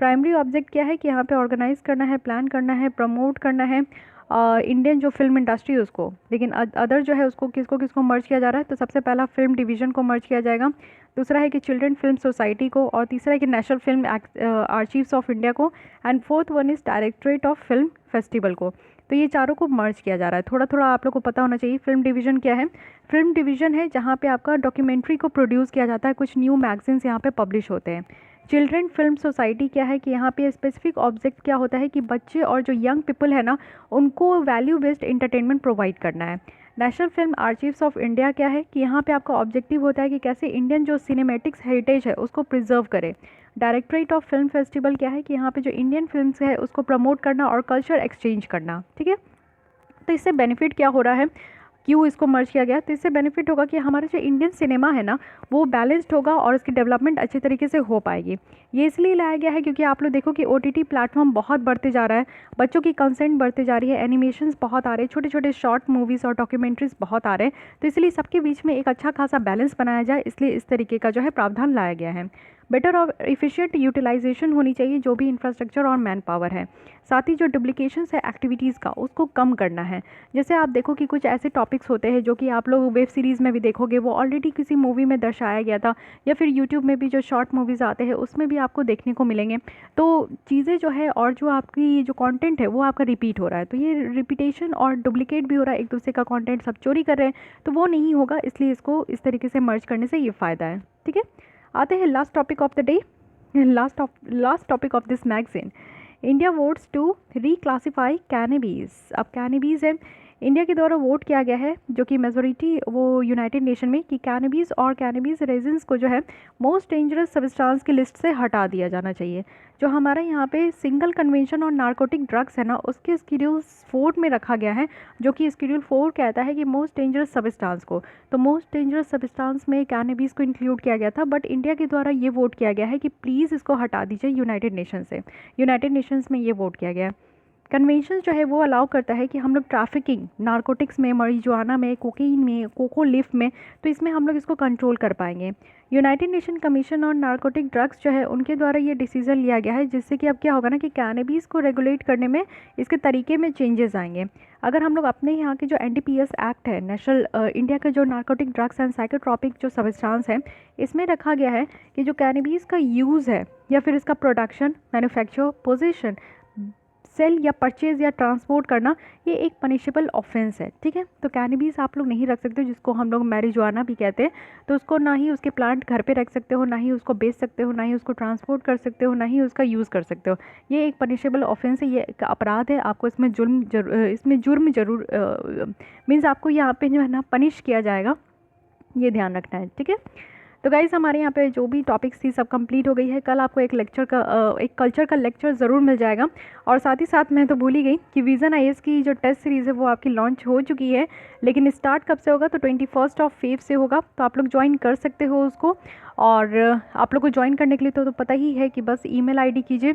प्राइमरी ऑब्जेक्ट क्या है कि यहाँ पे ऑर्गेनाइज करना है, प्लान करना है, प्रमोट करना है इंडियन जो फिल्म इंडस्ट्री है उसको। लेकिन अदर जो है उसको किसको किसको मर्ज किया जा रहा है, तो सबसे पहला फिल्म डिवीज़न को मर्ज किया जाएगा, दूसरा है कि चिल्ड्रन फिल्म सोसाइटी को, और तीसरा है कि national film archives of India को, and fourth one is directorate of film festival को। तो ये चारों को मर्ज किया जा रहा है। थोड़ा थोड़ा आप लोग को पता होना चाहिए फिल्म डिवीज़न क्या है। फिल्म डिवीज़न है जहाँ पे आपका डॉक्यूमेंट्री को प्रोड्यूस किया जाता है, कुछ न्यू मैगजीन्स यहाँ पे पब्लिश होते हैं। चिल्ड्रन फिल्म सोसाइटी क्या है कि यहाँ पे स्पेसिफिक ऑब्जेक्ट क्या होता है कि बच्चे और जो यंग पीपल है ना उनको वैल्यू बेस्ड इंटरटेनमेंट प्रोवाइड करना है। National film archives of India क्या है कि यहाँ पे आपका ऑब्जेक्टिव होता है कि कैसे इंडियन जो सिनेमेटिक्स हेरिटेज है उसको प्रिजर्व करे। डायरेक्टरेट ऑफ फिल्म फेस्टिवल क्या है कि यहाँ पे जो इंडियन फिल्म्स है उसको प्रमोट करना और कल्चर एक्सचेंज करना, ठीक है। तो इससे बेनिफिट क्या हो रहा है, क्यों इसको मर्ज किया गया, तो इससे बेनिफिट होगा कि हमारा जो इंडियन सिनेमा है ना वो बैलेंस्ड होगा और उसकी डेवलपमेंट अच्छे तरीके से हो पाएगी। ये इसलिए लाया गया है क्योंकि आप लोग देखो कि OTT प्लेटफॉर्म बहुत बढ़ते जा रहा है, बच्चों की कंसेंट बढ़ते जा रही है, एनिमेशंस बहुत आ रहे हैं, छोटे छोटे शॉर्ट मूवीज़ और डॉक्यूमेंट्रीज बहुत आ रहे हैं। तो इसलिए सबके बीच में एक अच्छा खासा बैलेंस बनाया जाए, इसलिए इस तरीके का जो है प्रावधान लाया गया है। बेटर और इफिशिएंट यूटिलाइजेशन होनी चाहिए जो भी इंफ्रास्ट्रक्चर और मैन पावर है। साथ ही जो डुप्लीकेशंस है एक्टिविटीज़ का उसको कम करना है। जैसे आप देखो कि कुछ ऐसे टॉपिक्स होते हैं जो कि आप लोग वेब सीरीज़ में भी देखोगे, वो ऑलरेडी किसी मूवी में दर्शाया गया था, या फिर यूट्यूब में भी जो शॉर्ट मूवीज़ आते हैं उसमें भी आपको देखने को मिलेंगे। तो चीज़ें जो है और जो आपकी जो कंटेंट है वो आपका रिपीट हो रहा है, तो ये रिपीटेशन और डुप्लीकेट भी हो रहा है, एक दूसरे का कंटेंट सब चोरी कर रहे हैं, तो वो नहीं होगा। इसलिए इसको इस तरीके से मर्ज करने से ये फ़ायदा है, ठीक है। आते हैं last topic of the day, last topic of this magazine. India votes to reclassify cannabis. अब कैनबीज है, इंडिया के द्वारा वोट किया गया है जो कि मेजोरिटी वो यूनाइटेड नेशन में कि कैनबीज और कैनबीज रेजिन्स को जो है मोस्ट डेंजरस सब्सटेंस की लिस्ट से हटा दिया जाना चाहिए। जो हमारा यहाँ पे सिंगल कन्वेंशन और नारकोटिक ड्रग्स है ना उसके स्केड्यूल 4 में रखा गया है, जो कि स्केड्यूल 4 कहता है कि मोस्ट डेंजरस सब्सटेंस को, तो मोस्ट डेंजरस सब्सटेंस में कैनबीज को इंक्लूड किया गया था, बट इंडिया के द्वारा ये वोट किया गया है कि प्लीज़ इसको हटा दीजिए यूनाइटेड नेशन से। यूनाइटेड नेशंस में ये वोट किया गया है। कन्वेंशन जो है वो अलाउ करता है कि हम लोग ट्रैफिकिंग नारकोटिक्स में, marijuana में, कोकीन में, कोको लीफ में, तो इसमें हम लोग इसको कंट्रोल कर पाएंगे। यूनाइटेड नेशन कमीशन और नारकोटिक ड्रग्स जो है उनके द्वारा ये डिसीजन लिया गया है, जिससे कि अब क्या होगा ना कि कैनबीज को रेगुलेट करने में इसके तरीके में चेंजेस आएंगे। अगर हम लोग अपने यहाँ के जो NDPS एक्ट है, नेशनल इंडिया का जो नारकोटिक ड्रग्स एंड साइकोट्रॉपिक जो सब्सटेंस है, इसमें रखा गया है कि जो कैनबीज का यूज़ है या फिर इसका प्रोडक्शन, मैन्युफैक्चर, पोजीशन, सेल या परचेज़ या ट्रांसपोर्ट करना ये एक पनिशेबल ऑफेंस है, ठीक है। तो कैनबिस आप लोग नहीं रख सकते हो, जिसको हम लोग मैरिजुआना भी कहते हैं। तो उसको ना ही उसके प्लांट घर पे रख सकते हो, ना ही उसको बेच सकते हो, ना ही उसको ट्रांसपोर्ट कर सकते हो, ना ही उसका यूज़ कर सकते हो। ये एक पनिशेबल ऑफेंस है, ये एक अपराध है। आपको इसमें जुर्म जरूर मीन्स आपको यहाँ पे जो है ना पनिश किया जाएगा, ये ध्यान रखना है, ठीक है। तो गाइज़ हमारे यहाँ पे जो भी टॉपिक्स थी सब कंप्लीट हो गई है। कल आपको एक कल्चर का लेक्चर ज़रूर मिल जाएगा। और साथ ही साथ मैं तो भूल ही गई कि विज़न आईएएस की जो टेस्ट सीरीज़ है वो आपकी लॉन्च हो चुकी है, लेकिन स्टार्ट कब से होगा, तो 21 फेब से होगा। तो आप लोग ज्वाइन कर सकते हो उसको। और आप लोग को ज्वाइन करने के लिए तो पता ही है कि बस ईमेल आईडी कीजिए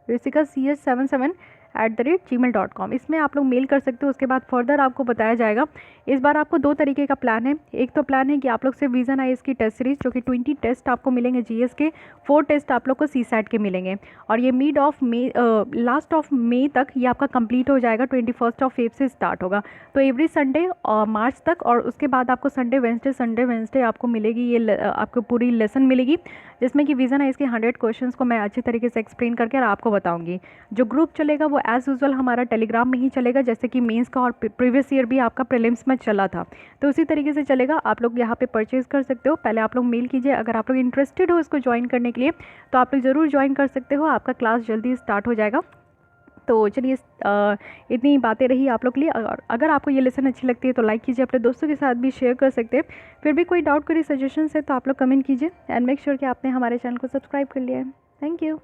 risikacs77@gmail.com। इसमें आप लोग मेल कर सकते हो। उसके बाद फर्दर आपको बताया जाएगा। इस बार आपको 2 तरीके का प्लान है। एक तो प्लान है कि आप लोग से विज़न आईएएस की टेस्ट सीरीज जो कि 20 टेस्ट आपको मिलेंगे जीएस के, 4 टेस्ट आप लोग को सीसैट के मिलेंगे। और ये लास्ट ऑफ मई तक ये आपका कंप्लीट हो जाएगा। 21 फेब से स्टार्ट होगा। तो एवरी संडे मार्च तक, और उसके बाद आपको संडे वेंसडे आपको मिलेगी, ये आपको पूरी लेसन मिलेगी, जिसमें कि विज़न आईएएस के 100 क्वेश्चंस को मैं अच्छे तरीके से एक्सप्लेन करके और आपको बताऊंगी। जो ग्रुप चलेगा वो एज़ यूजुअल हमारा टेलीग्राम में ही चलेगा, जैसे कि मेंस का और प्रीवियस ईयर भी आपका प्रीलिम्स में चला था। तो उसी तरीके से चलेगा। आप लोग यहाँ पे परचेज़ कर सकते हो। पहले आप लोग मेल कीजिए। अगर आप लोग इंटरेस्टेड हो इसको ज्वाइन करने के लिए तो आप लोग ज़रूर ज्वाइन कर सकते हो। आपका क्लास जल्दी स्टार्ट हो जाएगा। तो चलिए इतनी बातें रही आप लोग के लिए। अगर आपको ये लेसन अच्छी लगती है तो लाइक कीजिए, अपने दोस्तों के साथ भी शेयर कर सकते हैं। फिर भी कोई डाउट, कोई सजेशन है तो आप लोग कमेंट कीजिए। एंड मेक श्योर कि आपने हमारे चैनल को सब्सक्राइब कर लिया है। Thank you.